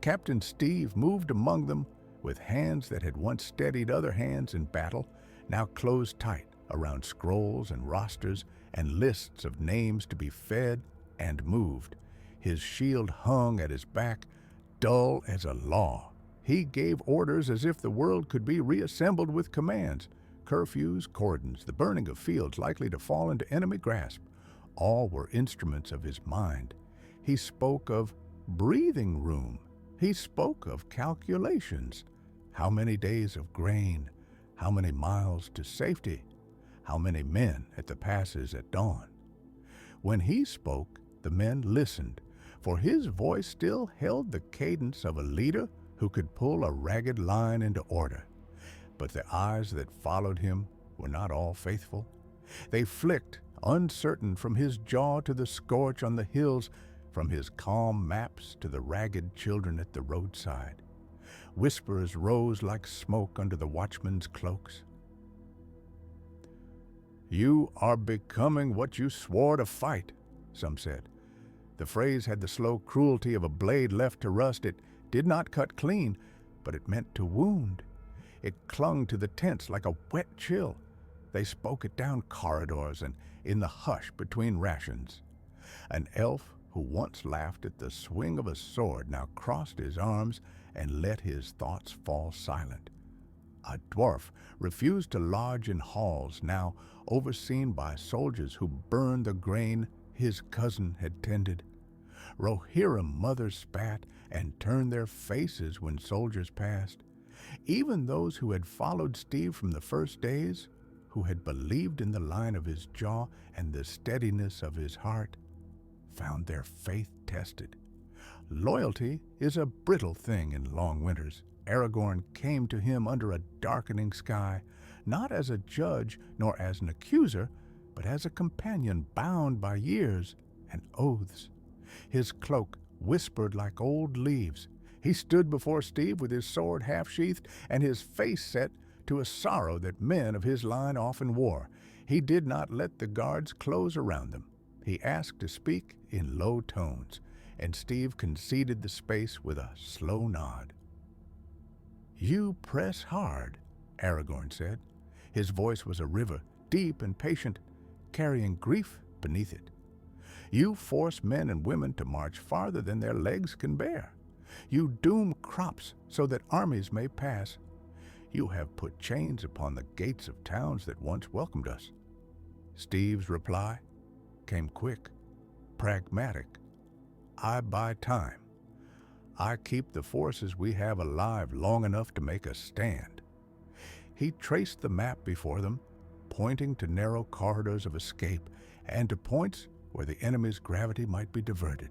Captain Steve moved among them with hands that had once steadied other hands in battle, now closed tight around scrolls and rosters and lists of names to be fed and moved. His shield hung at his back, dull as a law. He gave orders as if the world could be reassembled with commands, curfews, cordons, the burning of fields likely to fall into enemy grasp. All were instruments of his mind. He spoke of breathing room. He spoke of calculations. How many days of grain? How many miles to safety? How many men at the passes at dawn? When he spoke, the men listened, for his voice still held the cadence of a leader who could pull a ragged line into order. But the eyes that followed him were not all faithful. They flicked, uncertain, from his jaw to the scorch on the hills, from his calm maps to the ragged children at the roadside. Whispers rose like smoke under the watchmen's cloaks. "You are becoming what you swore to fight," some said. The phrase had the slow cruelty of a blade left to rust. It did not cut clean, but it meant to wound. It clung to the tents like a wet chill. They spoke it down corridors and in the hush between rations. An elf who once laughed at the swing of a sword now crossed his arms and let his thoughts fall silent. A dwarf refused to lodge in halls now overseen by soldiers who burned the grain his cousin had tended. Rohirrim mothers spat and turned their faces when soldiers passed. Even those who had followed Steve from the first days, who had believed in the line of his jaw and the steadiness of his heart, found their faith tested. Loyalty is a brittle thing in long winters. Aragorn came to him under a darkening sky, not as a judge nor as an accuser, but as a companion bound by years and oaths. His cloak whispered like old leaves. He stood before Steve with his sword half-sheathed and his face set to a sorrow that men of his line often wore. He did not let the guards close around them. He asked to speak in low tones, and Steve conceded the space with a slow nod. "You press hard," Aragorn said. His voice was a river, deep and patient, carrying grief beneath it. You force men and women to march farther than their legs can bear. You doom crops so that armies may pass. You have put chains upon the gates of towns that once welcomed us. Steve's reply came quick, pragmatic. I buy time. I keep the forces we have alive long enough to make a stand. He traced the map before them, pointing to narrow corridors of escape and to points where the enemy's gravity might be diverted.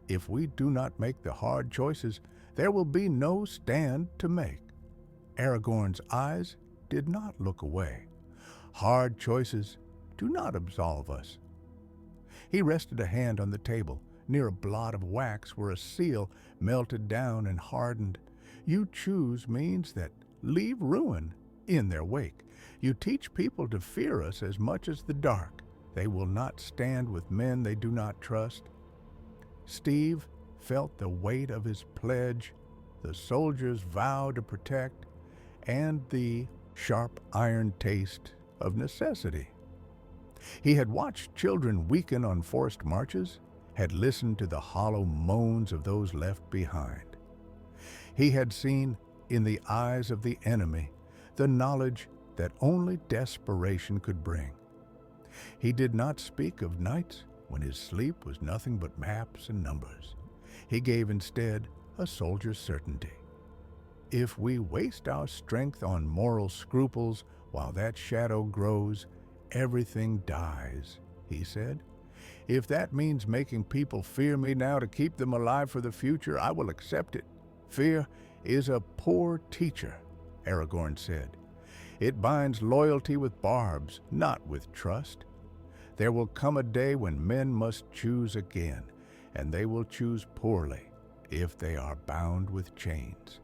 If we do not make the hard choices, there will be no stand to make. Aragorn's eyes did not look away. Hard choices do not absolve us. He rested a hand on the table, near a blot of wax where a seal melted down and hardened. You choose means that leave ruin in their wake. You teach people to fear us as much as the dark. They will not stand with men they do not trust. Steve felt the weight of his pledge, the soldier's vow to protect, and the sharp iron taste of necessity. He had watched children weaken on forced marches, had listened to the hollow moans of those left behind. He had seen in the eyes of the enemy the knowledge that only desperation could bring. He did not speak of nights when his sleep was nothing but maps and numbers. He gave instead a soldier's certainty. If we waste our strength on moral scruples while that shadow grows, everything dies, he said. If that means making people fear me now to keep them alive for the future, I will accept it. Fear is a poor teacher, Aragorn said. It binds loyalty with barbs, not with trust. There will come a day when men must choose again, and they will choose poorly if they are bound with chains.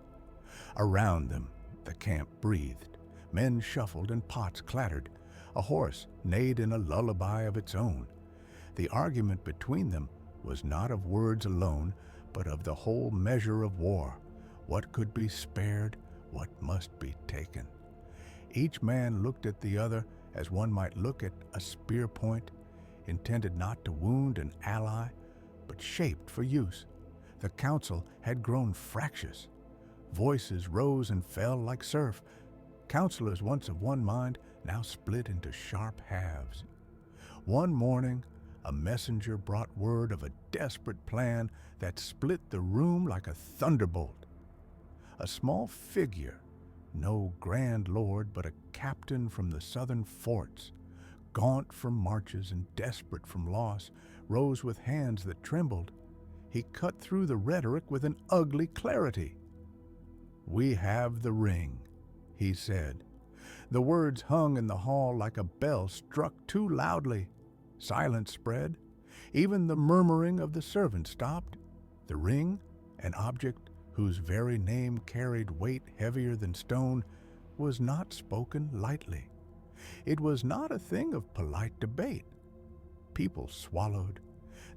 Around them, the camp breathed. Men shuffled and pots clattered. A horse neighed in a lullaby of its own. The argument between them was not of words alone, but of the whole measure of war. What could be spared, what must be taken. Each man looked at the other as one might look at a spear point, intended not to wound an ally, but shaped for use. The council had grown fractious. Voices rose and fell like surf. Counselors once of one mind now split into sharp halves. One morning, a messenger brought word of a desperate plan that split the room like a thunderbolt. A small figure, no grand lord, but a captain from the southern forts, gaunt from marches and desperate from loss, rose with hands that trembled. He cut through the rhetoric with an ugly clarity. "We have the ring," he said. The words hung in the hall like a bell struck too loudly. Silence spread. Even the murmuring of the servants stopped. The ring, an object whose very name carried weight heavier than stone, was not spoken lightly. It was not a thing of polite debate. People swallowed.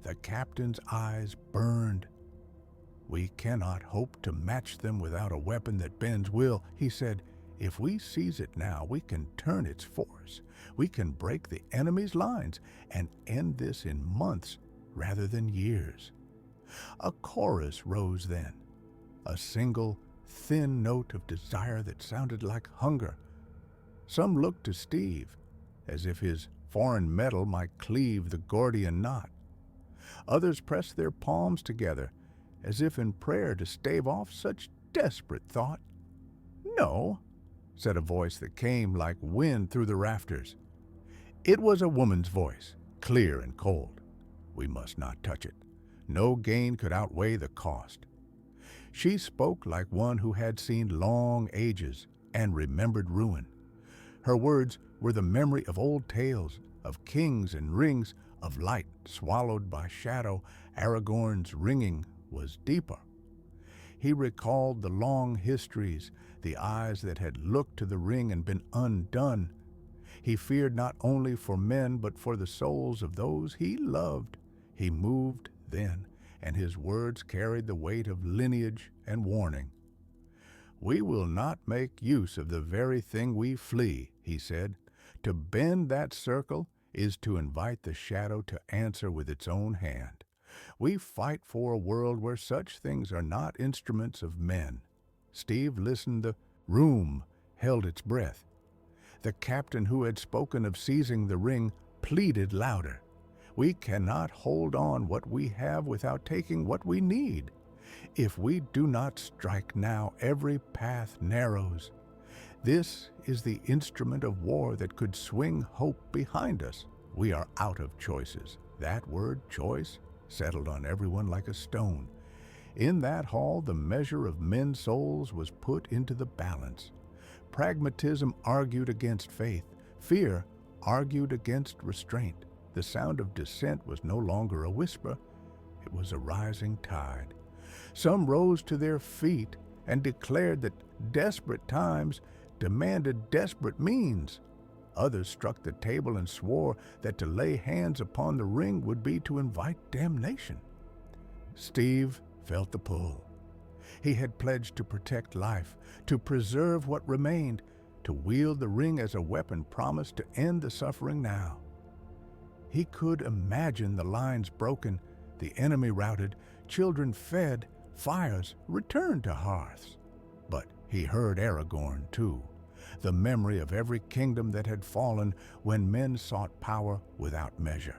The captain's eyes burned. "We cannot hope to match them without a weapon that bends will," he said. "If we seize it now, we can turn its force. We can break the enemy's lines and end this in months rather than years." A chorus rose then, a single, thin note of desire that sounded like hunger. Some looked to Steve, as if his foreign metal might cleave the Gordian knot. Others pressed their palms together, as if in prayer to stave off such desperate thought. "No," said a voice that came like wind through the rafters. It was a woman's voice, clear and cold. "We must not touch it. No gain could outweigh the cost." She spoke like one who had seen long ages and remembered ruin. Her words were the memory of old tales, of kings and rings, of light swallowed by shadow. Aragorn's ringing was deeper. He recalled the long histories, the eyes that had looked to the ring and been undone. He feared not only for men, but for the souls of those he loved. He moved then, and his words carried the weight of lineage and warning. "We will not make use of the very thing we flee," he said. To bend that circle is to invite the shadow to answer with its own hand. We fight for a world where such things are not instruments of men. Steve listened. The room held its breath. The captain who had spoken of seizing the ring pleaded louder. We cannot hold on what we have without taking what we need. If we do not strike now, every path narrows. This is the instrument of war that could swing hope behind us. We are out of choices. That word, choice, settled on everyone like a stone. In that hall, the measure of men's souls was put into the balance. Pragmatism argued against faith. Fear argued against restraint. The sound of dissent was no longer a whisper. It was a rising tide. Some rose to their feet and declared that desperate times demanded desperate means. Others struck the table and swore that to lay hands upon the ring would be to invite damnation. Steve felt the pull. He had pledged to protect life, to preserve what remained, to wield the ring as a weapon promised to end the suffering now. He could imagine the lines broken, the enemy routed, children fed, fires returned to hearths. But he heard Aragorn, too, the memory of every kingdom that had fallen when men sought power without measure.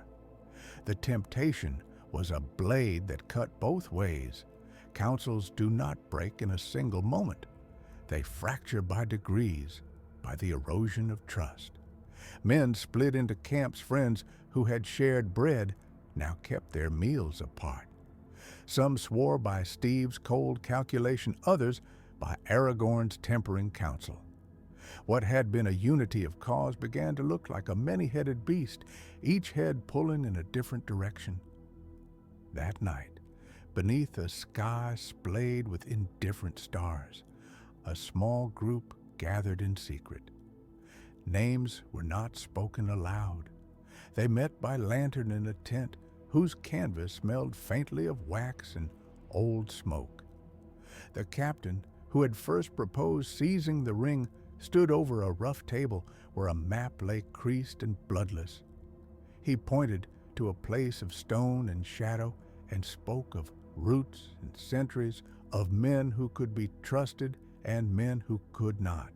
The temptation was a blade that cut both ways. Councils do not break in a single moment. They fracture by degrees, by the erosion of trust. Men split into camps. Friends who had shared bread now kept their meals apart. Some swore by Steve's cold calculation, others by Aragorn's tempering counsel. What had been a unity of cause began to look like a many-headed beast, each head pulling in a different direction. That night, beneath a sky splayed with indifferent stars, a small group gathered in secret. Names were not spoken aloud. They met by lantern in a tent whose canvas smelled faintly of wax and old smoke. The captain, who had first proposed seizing the ring, stood over a rough table where a map lay creased and bloodless. He pointed to a place of stone and shadow and spoke of roots and centuries, of men who could be trusted and men who could not.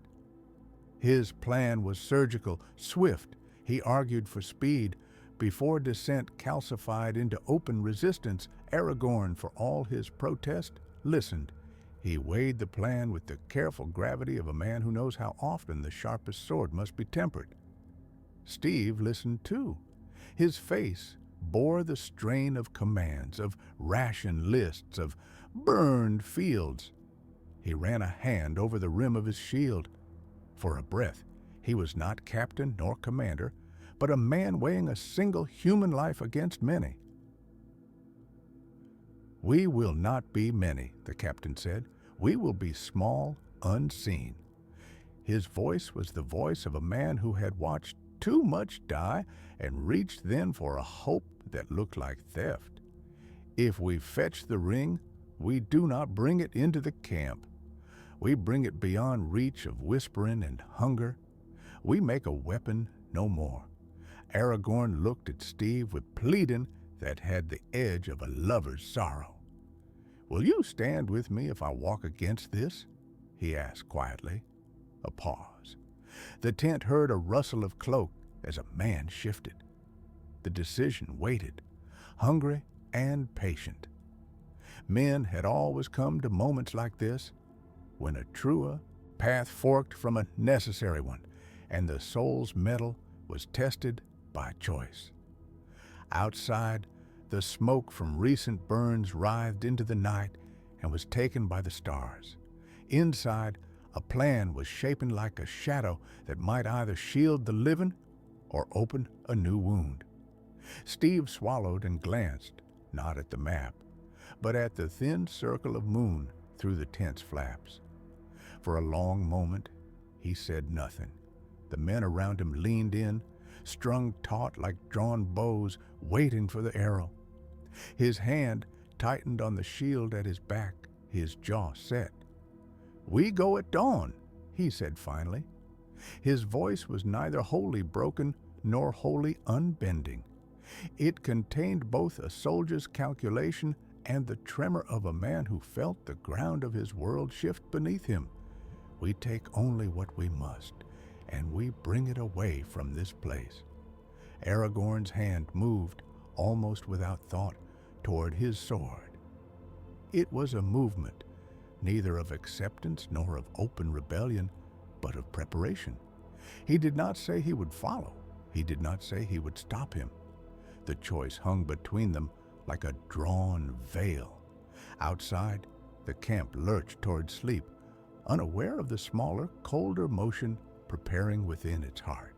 His plan was surgical, swift. He argued for speed. Before dissent calcified into open resistance, Aragorn, for all his protest, listened. He weighed the plan with the careful gravity of a man who knows how often the sharpest sword must be tempered. Steve listened too. His face bore the strain of commands, of ration lists, of burned fields. He ran a hand over the rim of his shield. For a breath, he was not captain nor commander, but a man weighing a single human life against many. "We will not be many," the captain said. "We will be small, unseen." His voice was the voice of a man who had watched too much die and reached then for a hope that looked like theft. "If we fetch the ring, we do not bring it into the camp. We bring it beyond reach of whispering and hunger. We make a weapon no more." Aragorn looked at Steve with pleading that had the edge of a lover's sorrow. "Will you stand with me if I walk against this?" he asked quietly. A pause. The tent heard a rustle of cloak as a man shifted. The decision waited, hungry and patient. Men had always come to moments like this, when a truer path forked from a necessary one, and the soul's mettle was tested by choice. Outside, the smoke from recent burns writhed into the night and was taken by the stars. Inside, a plan was shaping like a shadow that might either shield the living or open a new wound. Steve swallowed and glanced, not at the map, but at the thin circle of moon through the tent's flaps. For a long moment, he said nothing. The men around him leaned in, strung taut like drawn bows, waiting for the arrow. His hand tightened on the shield at his back, his jaw set. "We go at dawn," he said finally. His voice was neither wholly broken nor wholly unbending. It contained both a soldier's calculation and the tremor of a man who felt the ground of his world shift beneath him. We take only what we must, and we bring it away from this place. Aragorn's hand moved, almost without thought, toward his sword. It was a movement, neither of acceptance nor of open rebellion, but of preparation. He did not say he would follow. He did not say he would stop him. The choice hung between them like a drawn veil. Outside, the camp lurched toward sleep, unaware of the smaller, colder motion preparing within its heart.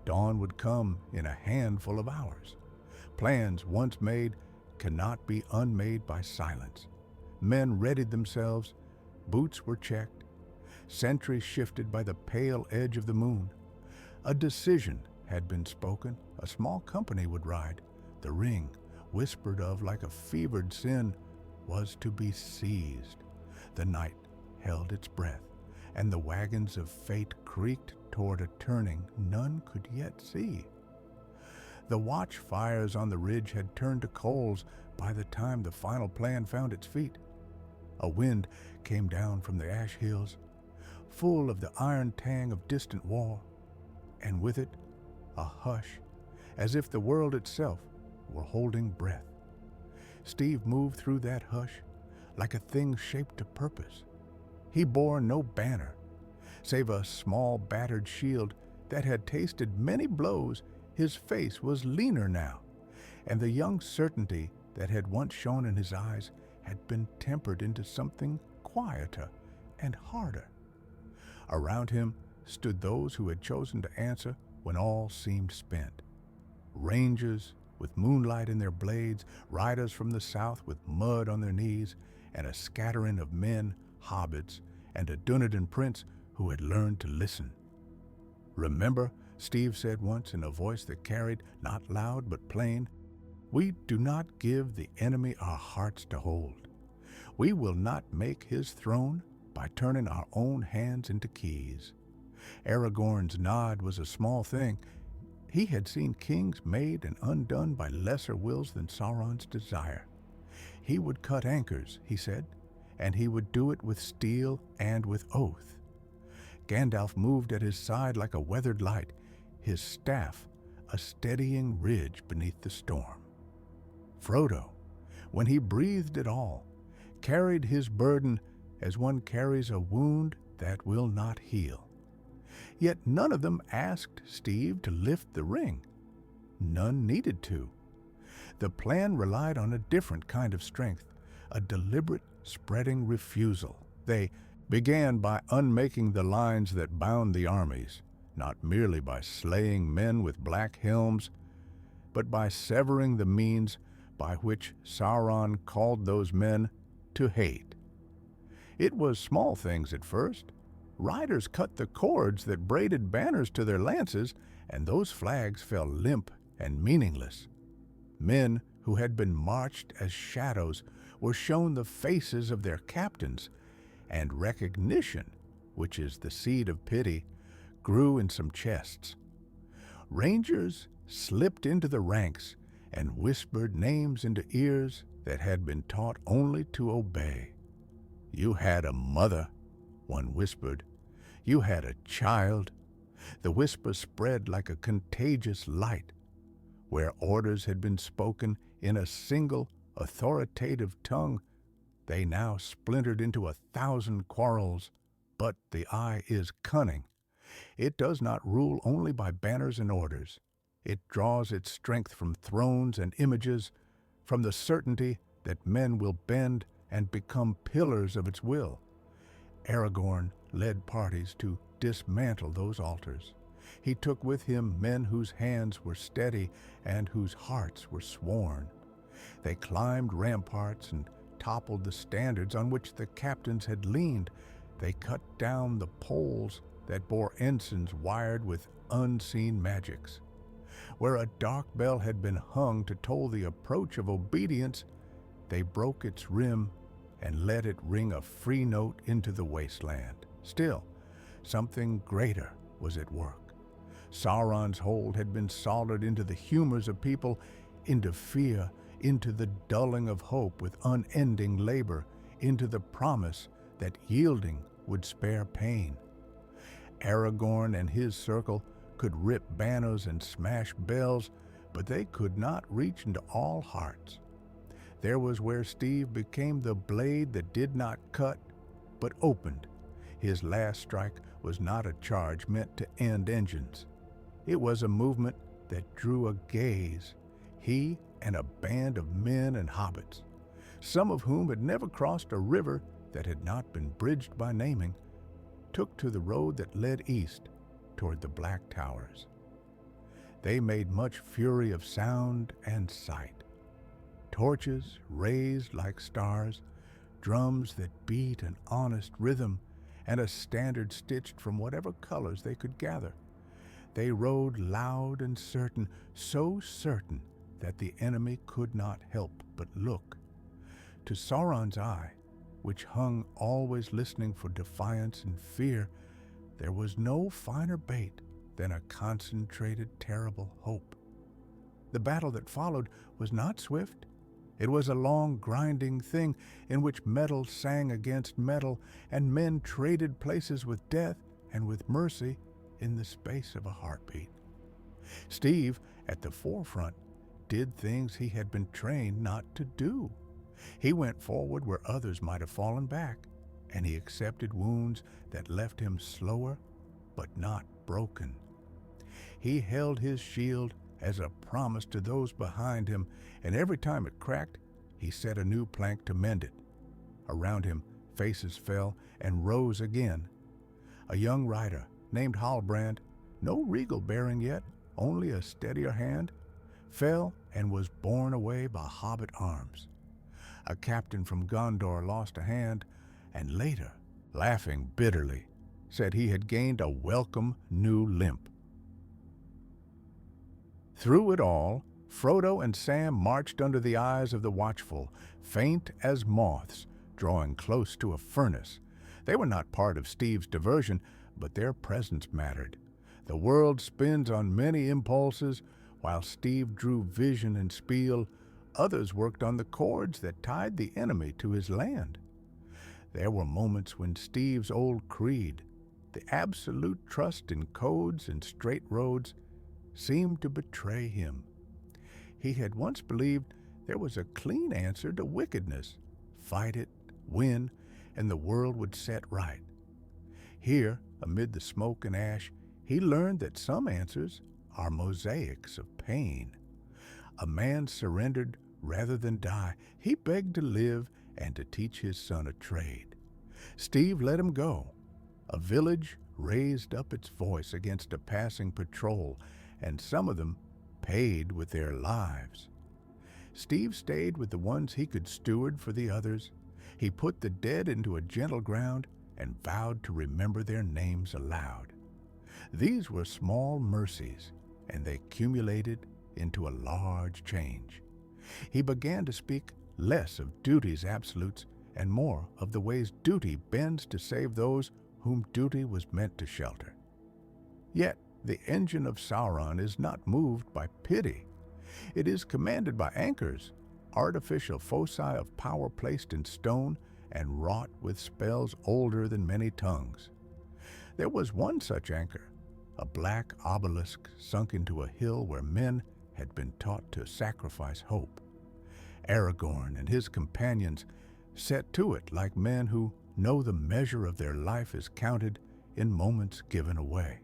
Dawn would come in a handful of hours. Plans once made cannot be unmade by silence. Men readied themselves, boots were checked, sentries shifted by the pale edge of the moon. A decision had been spoken. A small company would ride. The ring, whispered of like a fevered sin, was to be seized. The night held its breath, and the wagons of fate creaked toward a turning none could yet see. The watch fires on the ridge had turned to coals by the time the final plan found its feet. A wind came down from the ash hills, full of the iron tang of distant war, and with it a hush, as if the world itself were holding breath. Steve moved through that hush like a thing shaped to purpose. He bore no banner, save a small battered shield that had tasted many blows. His face was leaner now, and the young certainty that had once shone in his eyes had been tempered into something quieter and harder. Around him stood those who had chosen to answer when all seemed spent. Rangers with moonlight in their blades, riders from the south with mud on their knees, and a scattering of men, hobbits, and a Dunedain prince who had learned to listen. "Remember," Steve said once in a voice that carried, not loud but plain, "we do not give the enemy our hearts to hold. We will not make his throne by turning our own hands into keys." Aragorn's nod was a small thing. He had seen kings made and undone by lesser wills than Sauron's desire. He would cut anchors, he said, and he would do it with steel and with oath. Gandalf moved at his side like a weathered light, his staff a steadying ridge beneath the storm. Frodo, when he breathed at all, carried his burden as one carries a wound that will not heal. Yet none of them asked Steve to lift the ring. None needed to. The plan relied on a different kind of strength, a deliberate, spreading refusal. They began by unmaking the lines that bound the armies, not merely by slaying men with black helms, but by severing the means by which Sauron called those men to hate. It was small things at first. Riders cut the cords that braided banners to their lances, and those flags fell limp and meaningless. Men who had been marched as shadows were shown the faces of their captains, and recognition, which is the seed of pity, grew in some chests. Rangers slipped into the ranks and whispered names into ears that had been taught only to obey. "You had a mother," one whispered. "You had a child." The whisper spread like a contagious light. Where orders had been spoken in a single authoritative tongue, they now splintered into 1,000 quarrels. But the eye is cunning. It does not rule only by banners and orders. It draws its strength from thrones and images, from the certainty that men will bend and become pillars of its will. Aragorn led parties to dismantle those altars. He took with him men whose hands were steady and whose hearts were sworn. They climbed ramparts and toppled the standards on which the captains had leaned. They cut down the poles that bore ensigns wired with unseen magics. Where a dark bell had been hung to toll the approach of obedience, they broke its rim and let it ring a free note into the wasteland. Still, something greater was at work. Sauron's hold had been soldered into the humors of people, into fear, into the dulling of hope with unending labor, into the promise that yielding would spare pain. Aragorn and his circle could rip banners and smash bells, but they could not reach into all hearts. There was where Steve became the blade that did not cut, but opened. His last strike was not a charge meant to end engines. It was a movement that drew a gaze. He and a band of men and hobbits, some of whom had never crossed a river that had not been bridged by naming, took to the road that led east toward the Black Towers. They made much fury of sound and sight. Torches raised like stars, drums that beat an honest rhythm, and a standard stitched from whatever colors they could gather. They rode loud and certain, so certain that the enemy could not help but look. To Sauron's eye, which hung always listening for defiance and fear, there was no finer bait than a concentrated, terrible hope. The battle that followed was not swift. It was a long, grinding thing in which metal sang against metal, and men traded places with death and with mercy in the space of a heartbeat. Steve, at the forefront, did things he had been trained not to do. He went forward where others might have fallen back, and he accepted wounds that left him slower but not broken. He held his shield as a promise to those behind him, and every time it cracked, he set a new plank to mend it. Around him, faces fell and rose again. A young rider named Halbrand, no regal bearing yet, only a steadier hand, fell and was borne away by hobbit arms. A captain from Gondor lost a hand, and later, laughing bitterly, said he had gained a welcome new limp. Through it all, Frodo and Sam marched under the eyes of the watchful, faint as moths, drawing close to a furnace. They were not part of Steve's diversion, but their presence mattered. The world spins on many impulses. While Steve drew vision and spiel, others worked on the cords that tied the enemy to his land. There were moments when Steve's old creed, the absolute trust in codes and straight roads, seemed to betray him. He had once believed there was a clean answer to wickedness. Fight it, win, and the world would set right. Here, amid the smoke and ash, he learned that some answers are mosaics of pain. A man surrendered rather than die. He begged to live and to teach his son a trade. Steve let him go. A village raised up its voice against a passing patrol, and some of them paid with their lives. Steve stayed with the ones he could steward for the others. He put the dead into a gentle ground and vowed to remember their names aloud. These were small mercies, and they accumulated into a large change. He began to speak less of duty's absolutes and more of the ways duty bends to save those whom duty was meant to shelter. Yet the engine of Sauron is not moved by pity. It is commanded by anchors, artificial foci of power placed in stone and wrought with spells older than many tongues. There was one such anchor, a black obelisk sunk into a hill where men had been taught to sacrifice hope. Aragorn and his companions set to it like men who know the measure of their life is counted in moments given away.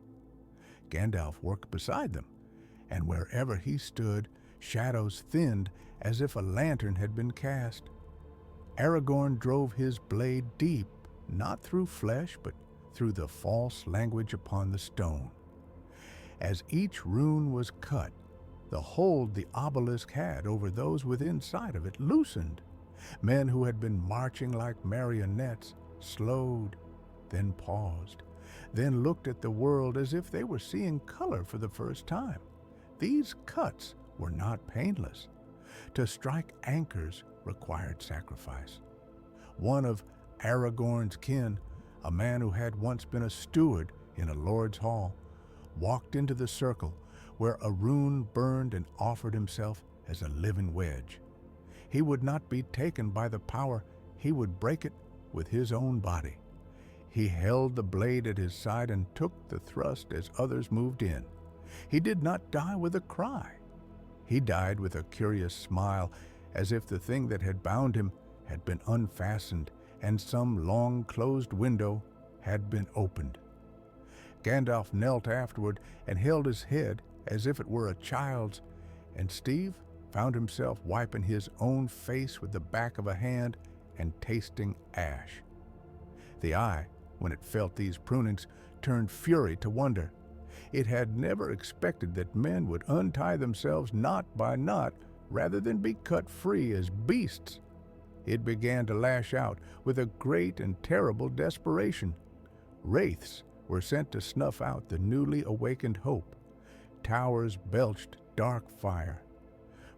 Gandalf worked beside them, and wherever he stood, shadows thinned as if a lantern had been cast. Aragorn drove his blade deep, not through flesh, but through the false language upon the stone. As each rune was cut, the hold the obelisk had over those within sight of it loosened. Men who had been marching like marionettes slowed, then paused, then looked at the world as if they were seeing color for the first time. These cuts were not painless. To strike anchors required sacrifice. One of Aragorn's kin, a man who had once been a steward in a lord's hall, walked into the circle where a rune burned and offered himself as a living wedge. He would not be taken by the power, he would break it with his own body. He held the blade at his side and took the thrust as others moved in. He did not die with a cry. He died with a curious smile, as if the thing that had bound him had been unfastened and some long-closed window had been opened. Gandalf knelt afterward and held his head as if it were a child's, and Steve found himself wiping his own face with the back of a hand and tasting ash. The eye, when it felt these prunings, turned fury to wonder. It had never expected that men would untie themselves knot by knot rather than be cut free as beasts. It began to lash out with a great and terrible desperation. Wraiths were sent to snuff out the newly awakened hope. Towers belched dark fire.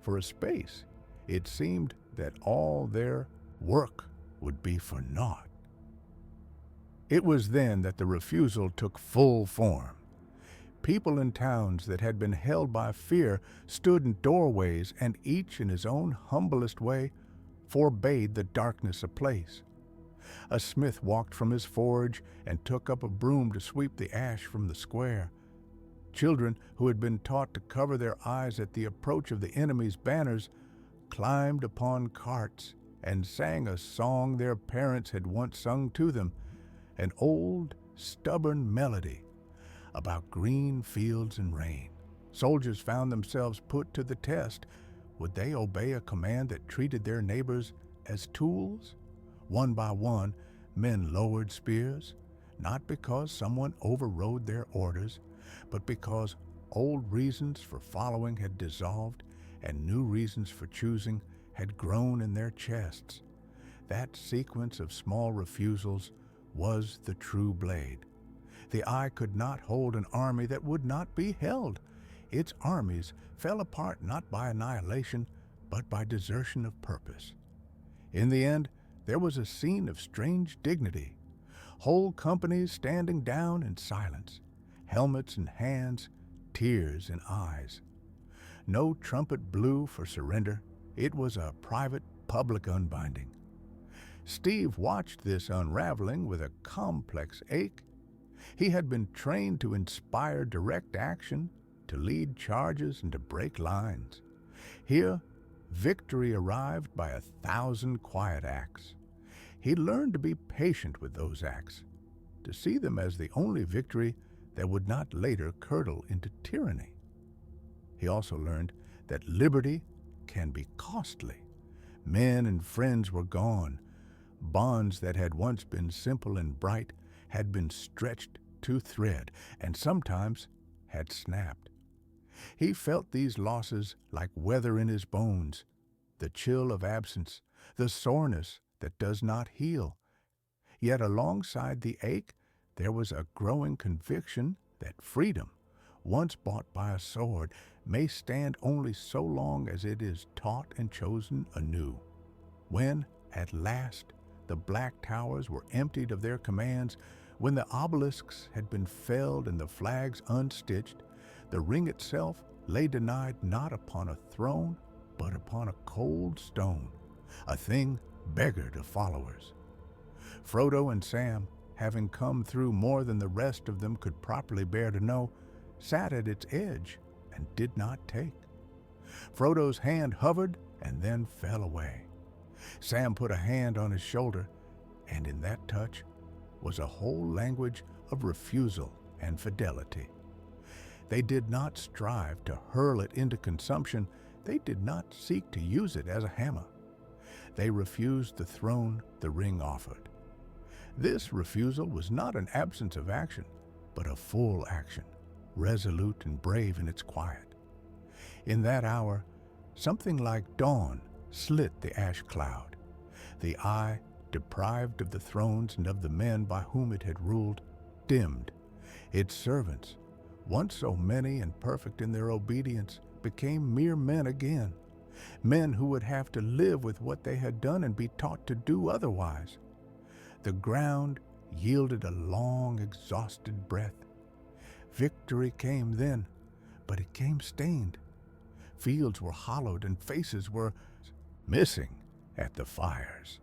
For a space, it seemed that all their work would be for naught. It was then that the refusal took full form. People in towns that had been held by fear stood in doorways and each in his own humblest way forbade the darkness a place. A smith walked from his forge and took up a broom to sweep the ash from the square. Children who had been taught to cover their eyes at the approach of the enemy's banners climbed upon carts and sang a song their parents had once sung to them, an old, stubborn melody about green fields and rain. Soldiers found themselves put to the test. Would they obey a command that treated their neighbors as tools? One by one, men lowered spears, not because someone overrode their orders, but because old reasons for following had dissolved and new reasons for choosing had grown in their chests. That sequence of small refusals was the true blade. The eye could not hold an army that would not be held. Its armies fell apart not by annihilation, but by desertion of purpose. In the end, there was a scene of strange dignity. Whole companies standing down in silence, helmets in hands, tears in eyes. No trumpet blew for surrender. It was a private, public unbinding. Steve watched this unraveling with a complex ache. He had been trained to inspire direct action, to lead charges, and to break lines. Here, victory arrived by 1,000 quiet acts. He learned to be patient with those acts, to see them as the only victory that would not later curdle into tyranny. He also learned that liberty can be costly. Men and friends were gone. Bonds that had once been simple and bright had been stretched to thread and sometimes had snapped. He felt these losses like weather in his bones, the chill of absence, the soreness that does not heal. Yet alongside the ache, there was a growing conviction that freedom, once bought by a sword, may stand only so long as it is taught and chosen anew. When, at last, the black towers were emptied of their commands, when the obelisks had been felled and the flags unstitched, the ring itself lay denied not upon a throne, but upon a cold stone, a thing beggared of followers. Frodo and Sam, having come through more than the rest of them could properly bear to know, sat at its edge and did not take. Frodo's hand hovered and then fell away. Sam put a hand on his shoulder, and in that touch was a whole language of refusal and fidelity. They did not strive to hurl it into consumption. They did not seek to use it as a hammer. They refused the throne the ring offered. This refusal was not an absence of action, but a full action, resolute and brave in its quiet. In that hour, something like dawn slit the ash cloud. The eye, deprived of the thrones and of the men by whom it had ruled, dimmed. Its servants, once so many and perfect in their obedience, became mere men again, men who would have to live with what they had done and be taught to do otherwise. The ground yielded a long, exhausted breath. Victory came then, but it came stained. Fields were hollowed and faces were missing at the fires.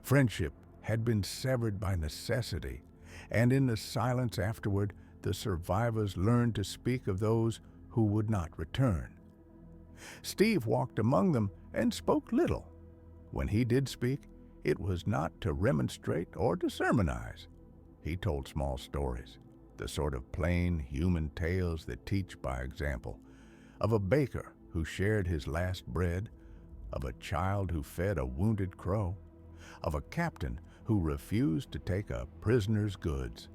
Friendship had been severed by necessity, and in the silence afterward, the survivors learned to speak of those who would not return. Steve walked among them and spoke little. When he did speak, it was not to remonstrate or to sermonize. He told small stories, the sort of plain human tales that teach by example, of a baker who shared his last bread, of a child who fed a wounded crow, of a captain who refused to take a prisoner's goods.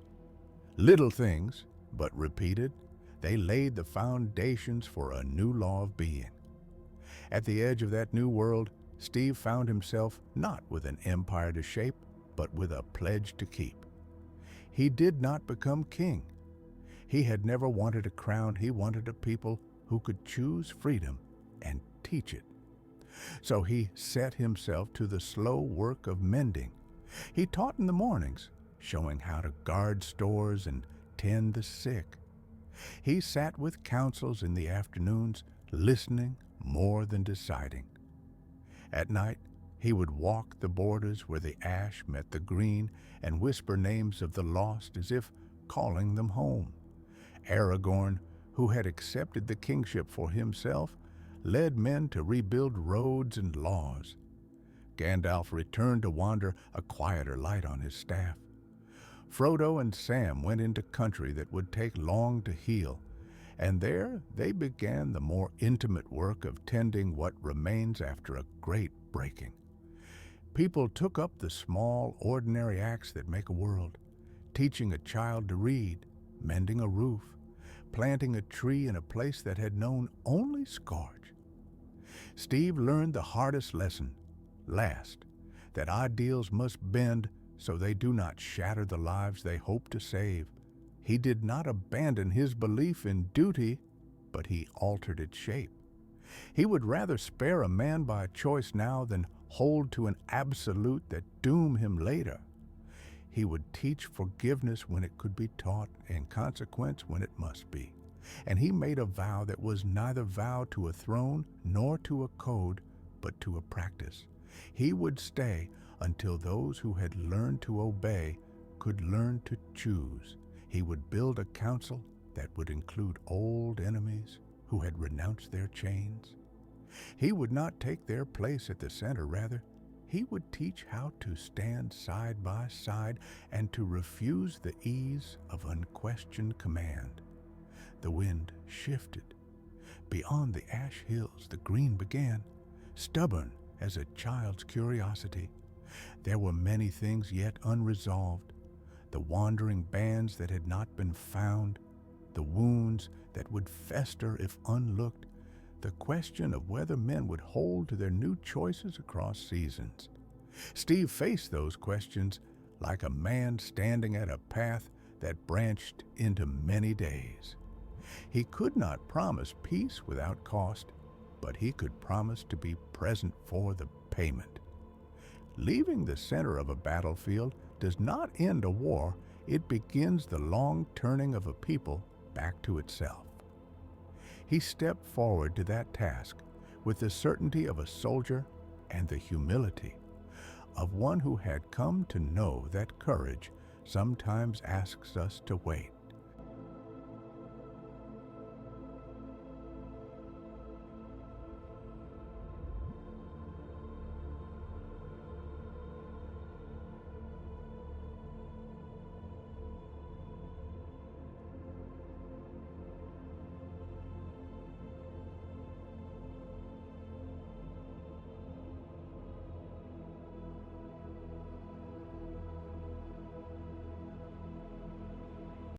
Little things, but repeated, they laid the foundations for a new law of being. At the edge of that new world, Steve found himself not with an empire to shape, but with a pledge to keep. He did not become king. He had never wanted a crown. He wanted a people who could choose freedom and teach it. So he set himself to the slow work of mending. He taught in the mornings, showing how to guard stores and tend the sick. He sat with councils in the afternoons, listening more than deciding. At night, he would walk the borders where the ash met the green and whisper names of the lost as if calling them home. Aragorn, who had accepted the kingship for himself, led men to rebuild roads and laws. Gandalf returned to wander, a quieter light on his staff. Frodo and Sam went into country that would take long to heal, and there they began the more intimate work of tending what remains after a great breaking. People took up the small, ordinary acts that make a world, teaching a child to read, mending a roof, planting a tree in a place that had known only scourge. Steve learned the hardest lesson, last, that ideals must bend so they do not shatter the lives they hope to save. He did not abandon his belief in duty, but he altered its shape. He would rather spare a man by choice now than hold to an absolute that doom him later. He would teach forgiveness when it could be taught and consequence when it must be. And he made a vow that was neither vow to a throne nor to a code, but to a practice. He would stay until those who had learned to obey could learn to choose. He would build a council that would include old enemies who had renounced their chains. He would not take their place at the center, rather, he would teach how to stand side by side and to refuse the ease of unquestioned command. The wind shifted. Beyond the ash hills, the green began, stubborn as a child's curiosity. There were many things yet unresolved, the wandering bands that had not been found, the wounds that would fester if unlooked, the question of whether men would hold to their new choices across seasons. Steve faced those questions like a man standing at a path that branched into many days. He could not promise peace without cost, but he could promise to be present for the payment. Leaving the center of a battlefield does not end a war, it begins the long turning of a people back to itself. He stepped forward to that task with the certainty of a soldier and the humility of one who had come to know that courage sometimes asks us to wait.